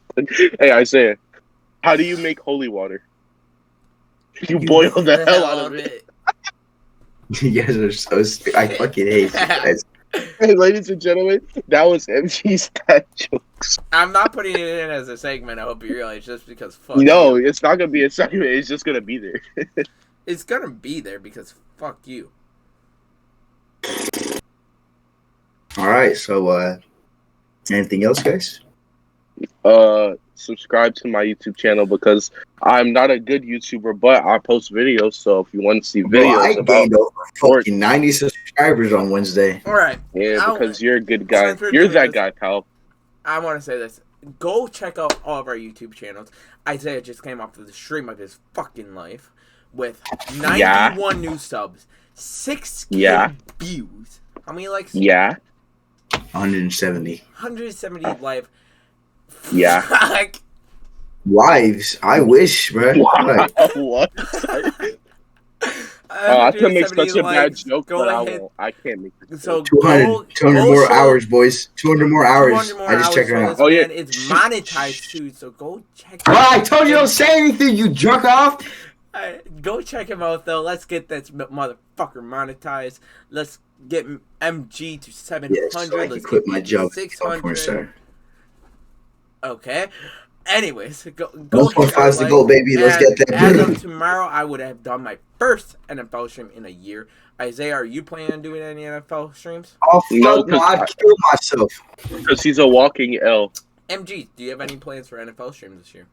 Hey Isaiah, how do you make holy water? You boil the hell out of it. You guys are so stupid. I fucking hate you guys. Hey, ladies and gentlemen, that was MG's dad jokes. I'm not putting it in as a segment. I hope you realize, just because fuck. No, you. it's not gonna be a segment. It's just gonna be there. It's gonna be there because fuck you. All right, so anything else, guys? Subscribe to my YouTube channel because I'm not a good YouTuber, but I post videos. So if you want to see Bro, videos I about, gained over fucking 90 subscribers on Wednesday. All right. yeah, because you're a good guy. Since we're You're doing that this- guy, pal. I want to say this. Go check out all of our YouTube channels. Isaiah just came off of the stream of his fucking life with 91 new subs, 6K Yeah. views. How many likes? Yeah, 170 170 live. Yeah. Fuck. lives. I wish, bro. wow. What? I can make 170 such a bad likes. joke, Go but I ahead. won't. I can't make this. So 200, go, 200 go more show- hours, boys. 200 more hours. 200 more I just hours checked it for out. this Oh, yeah. man. It's monetized too, so go check. Bro, I told you don't say anything, you jerk off. Go check him out though. Let's get this motherfucker monetized. Let's get MG to 700. Yeah, so I can Let's quit get my me to job. 600. Okay. Anyways, go. 1.5 is the goal, baby. Let's And get that. As of tomorrow, I would have done my first NFL stream in a year. Isaiah, are you planning on doing any NFL streams? Oh, fuck No, no, I'd kill myself. Because he's a walking L. MG, do you have any plans for NFL streams this year?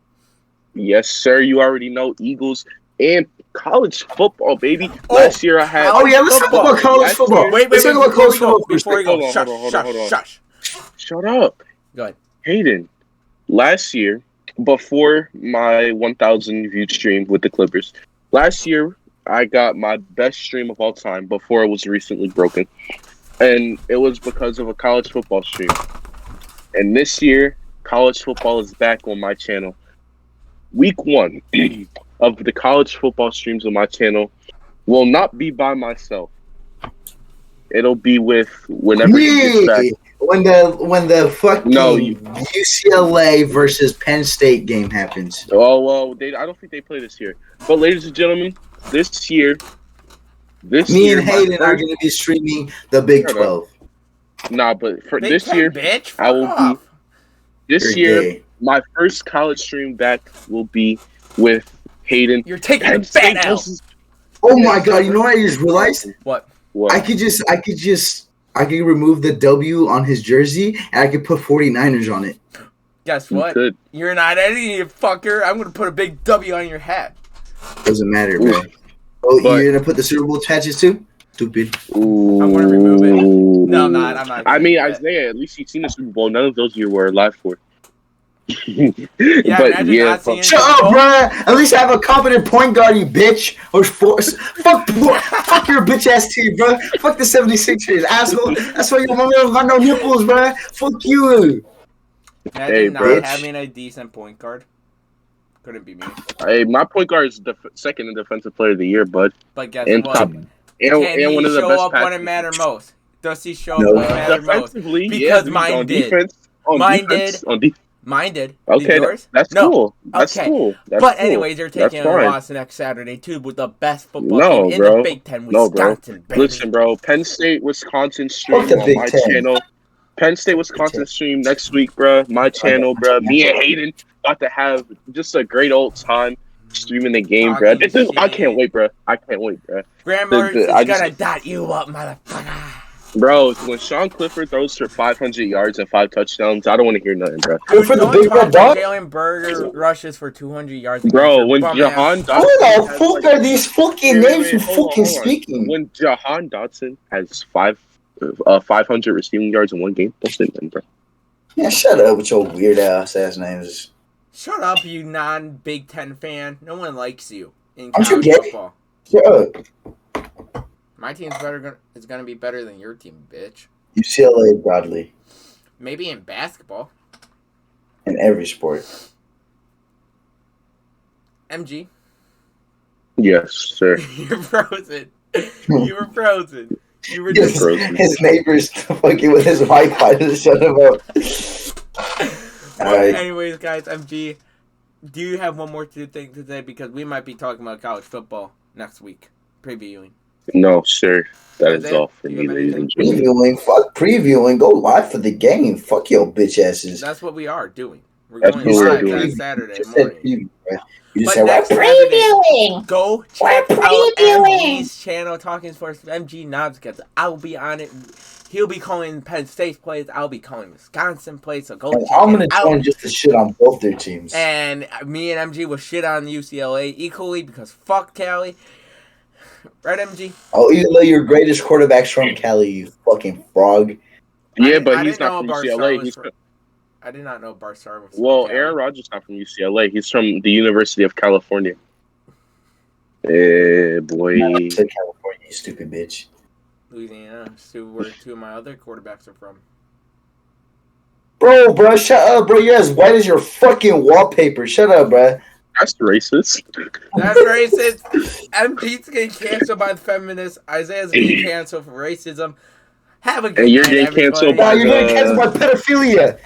Yes, sir. You already know Eagles and college football, baby. Oh, Last year I had. Oh, yeah, let's talk Football. about college Last football. year- Wait, Let's talk about college football first. Before we go, Hold on, shush, hold on, shush, hold on. shush. Shut up. Go ahead. Hayden, last year, before my 1,000 view stream with the Clippers, last year I got my best stream of all time before it was recently broken. And it was because of a college football stream. And this year, college football is back on my channel. Week 1 of the college football streams on my channel will not be by myself. It'll be with whenever he gets back. Yeah, when the fucking No, UCLA versus Penn State game happens. Oh well, I don't think they play this year. But ladies and gentlemen, this year, Me year, and my Hayden are first- going to be streaming the Big Shut up. 12. Nah, but for Big this Ten, year, bitch. I will Fuck off. this You're year, gay. my first college stream back will be with Hayden. You're taking Penn the State fat out. versus Oh my god! You know what I just realized? What? what? I could remove the W on his jersey and I could put 49ers on it. Guess You what? could. You're not editing it, fucker. I'm gonna put a big W on your hat. Doesn't matter, Ooh. man. Oh, But- you're gonna put the Super Bowl patches too? Stupid. Ooh. I'm gonna remove it. No, I'm not. I'm not. I mean, gonna do that. Isaiah, at least you've seen the Super Bowl. None of those you were alive for. imagine not seeing it. Shut up, bruh! At least I have a competent point guard, you bitch. Or fuck your bitch ass team, bruh. Fuck the 76ers, asshole. That's why your mama don't got no nipples, bruh. Fuck you. Imagine Hey, not bitch. having a decent point guard. Couldn't be me. Hey, my point guard is second in defensive player of the year, bud. But guess And what? top, Can and he one of the show best up when it passers. mattered most? Does he show No. up when it mattered most? Defensively, Because dude, mine on did. defense, on Mine defense, did. on defense. Mine did. Okay, Did yours? that's No. cool. That's Okay. cool. That's But cool. anyways, they're That's taking a fine. loss next Saturday too with the best football No, team in bro. the Big Ten, No, bro. Wisconsin, baby. Listen, bro. Penn State, Wisconsin stream Fuck the on Big my Ten. channel. Penn State, Wisconsin Ten. stream next week, bro. My channel, bro. Me and Hayden about to have just a great old time streaming the game, bro. Talking I shit. can't wait, bro. I can't wait, bro. Grandma the- is I gonna just- dot you up, motherfucker. Bro, when Sean Clifford throws for 500 yards and 5 touchdowns, I don't want to hear nothing, bro. Good for the big red dog. Jalen Berger rushes for 200 yards. Bro, when Jahan Dotson... Who the fuck are these fucking names you fucking speaking? When Jahan Dotson has 500 receiving yards in one game, don't say nothing, bro. Yeah, shut up with your weird ass names. Shut up, you non-Big Ten fan. No one likes you in Aren't you college gay? football. Shut up. My team's is gonna be better than your team, bitch. UCLA Bradley. Maybe in basketball. In every sport. MG. Yes, sir. You're frozen. You were frozen. You were just frozen. His neighbor's fucking with his Wi-Fi to shut him up. Alright. Anyways, guys, MG, do you have one more thing to say? Because we might be talking about college football next week. Previewing. No, sir. That is it? all for You me, have ladies and anything? gentlemen. Previewing, fuck previewing. Go live for the game. Fuck your bitch asses. That's what we are doing. We're That's going what we're live doing. that Saturday You just said morning. preview, right? You just But said next we're Saturday, previewing. go check We're out previewing. MG's channel, Talking Sports with MG Knobs, because I'll be on it. He'll be calling Penn State plays. I'll be calling Wisconsin plays. So go And check I'm gonna it out. join just to shit on both their teams. And me and MG will shit on UCLA equally because fuck Cali. Right, MG? Oh, even though your greatest quarterback's from Cali, you fucking frog. Yeah, I but he's didn't know not from Bart UCLA. Starr was He's from- I did not know Bart Starr was well, from Cali. Aaron Rodgers not from UCLA. He's from the University of California. Eh, boy. To California, you stupid bitch. Louisiana. So where two of my other quarterbacks are from. Bro, shut up, bro. You're as white as your fucking wallpaper. Shut up, bro. That's racist. That's racist. MP's getting canceled by the feminists. Isaiah's getting canceled for racism. Have a good And you're night, getting everybody. canceled Nah, by you're getting canceled by pedophilia.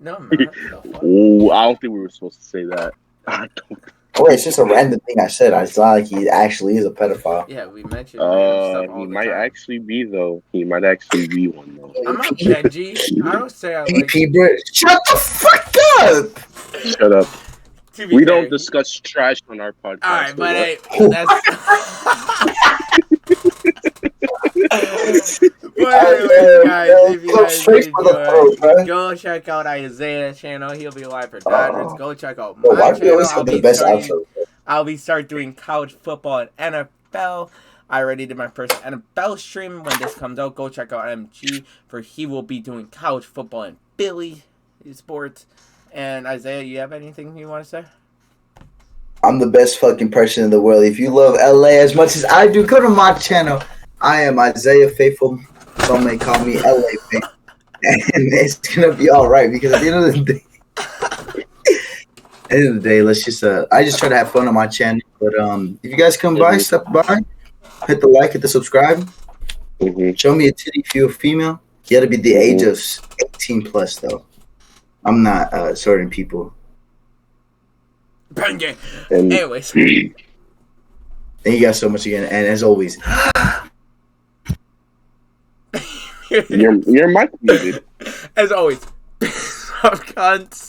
No, I'm not. The fuck? Ooh, I don't think we were supposed to say that. I don't. Wait, it's just a random thing I said. It's not like he actually is a pedophile. Yeah, we mentioned random stuff all He the might time. actually be though. He might actually be one though. I'm not Benji. I don't say I like. AP, bro. Shut the fuck up. Shut up. To be We fair, don't discuss trash on our podcast. All right, but okay? hey, that's. But anyways, guys, if you guys Straight for the throat, enjoyed, man. go check out Isaiah's channel. He'll be live for Dodgers. Go check out Bro, my why do you channel. always have the best outro? I'll be start doing college football and NFL. I already did my first NFL stream. When this comes out, go check out MG for he will be doing college football and Philly sports. And Isaiah, you have anything you want to say? I'm the best fucking person in the world. If you love LA as much as I do, go to my channel. I am Isaiah Faithful. Some may call me LA Faithful. And it's gonna be alright because at the end of the day, let's just I just try to have fun on my channel. But if you guys come by, stop by, hit the like, hit the subscribe. Mm-hmm. Show me a titty if you're a female. You gotta be the age of 18 plus though. I'm not sorting people. Bang. And Anyways. Thank you guys so much again, and as always, your mic muted. As always, cunts.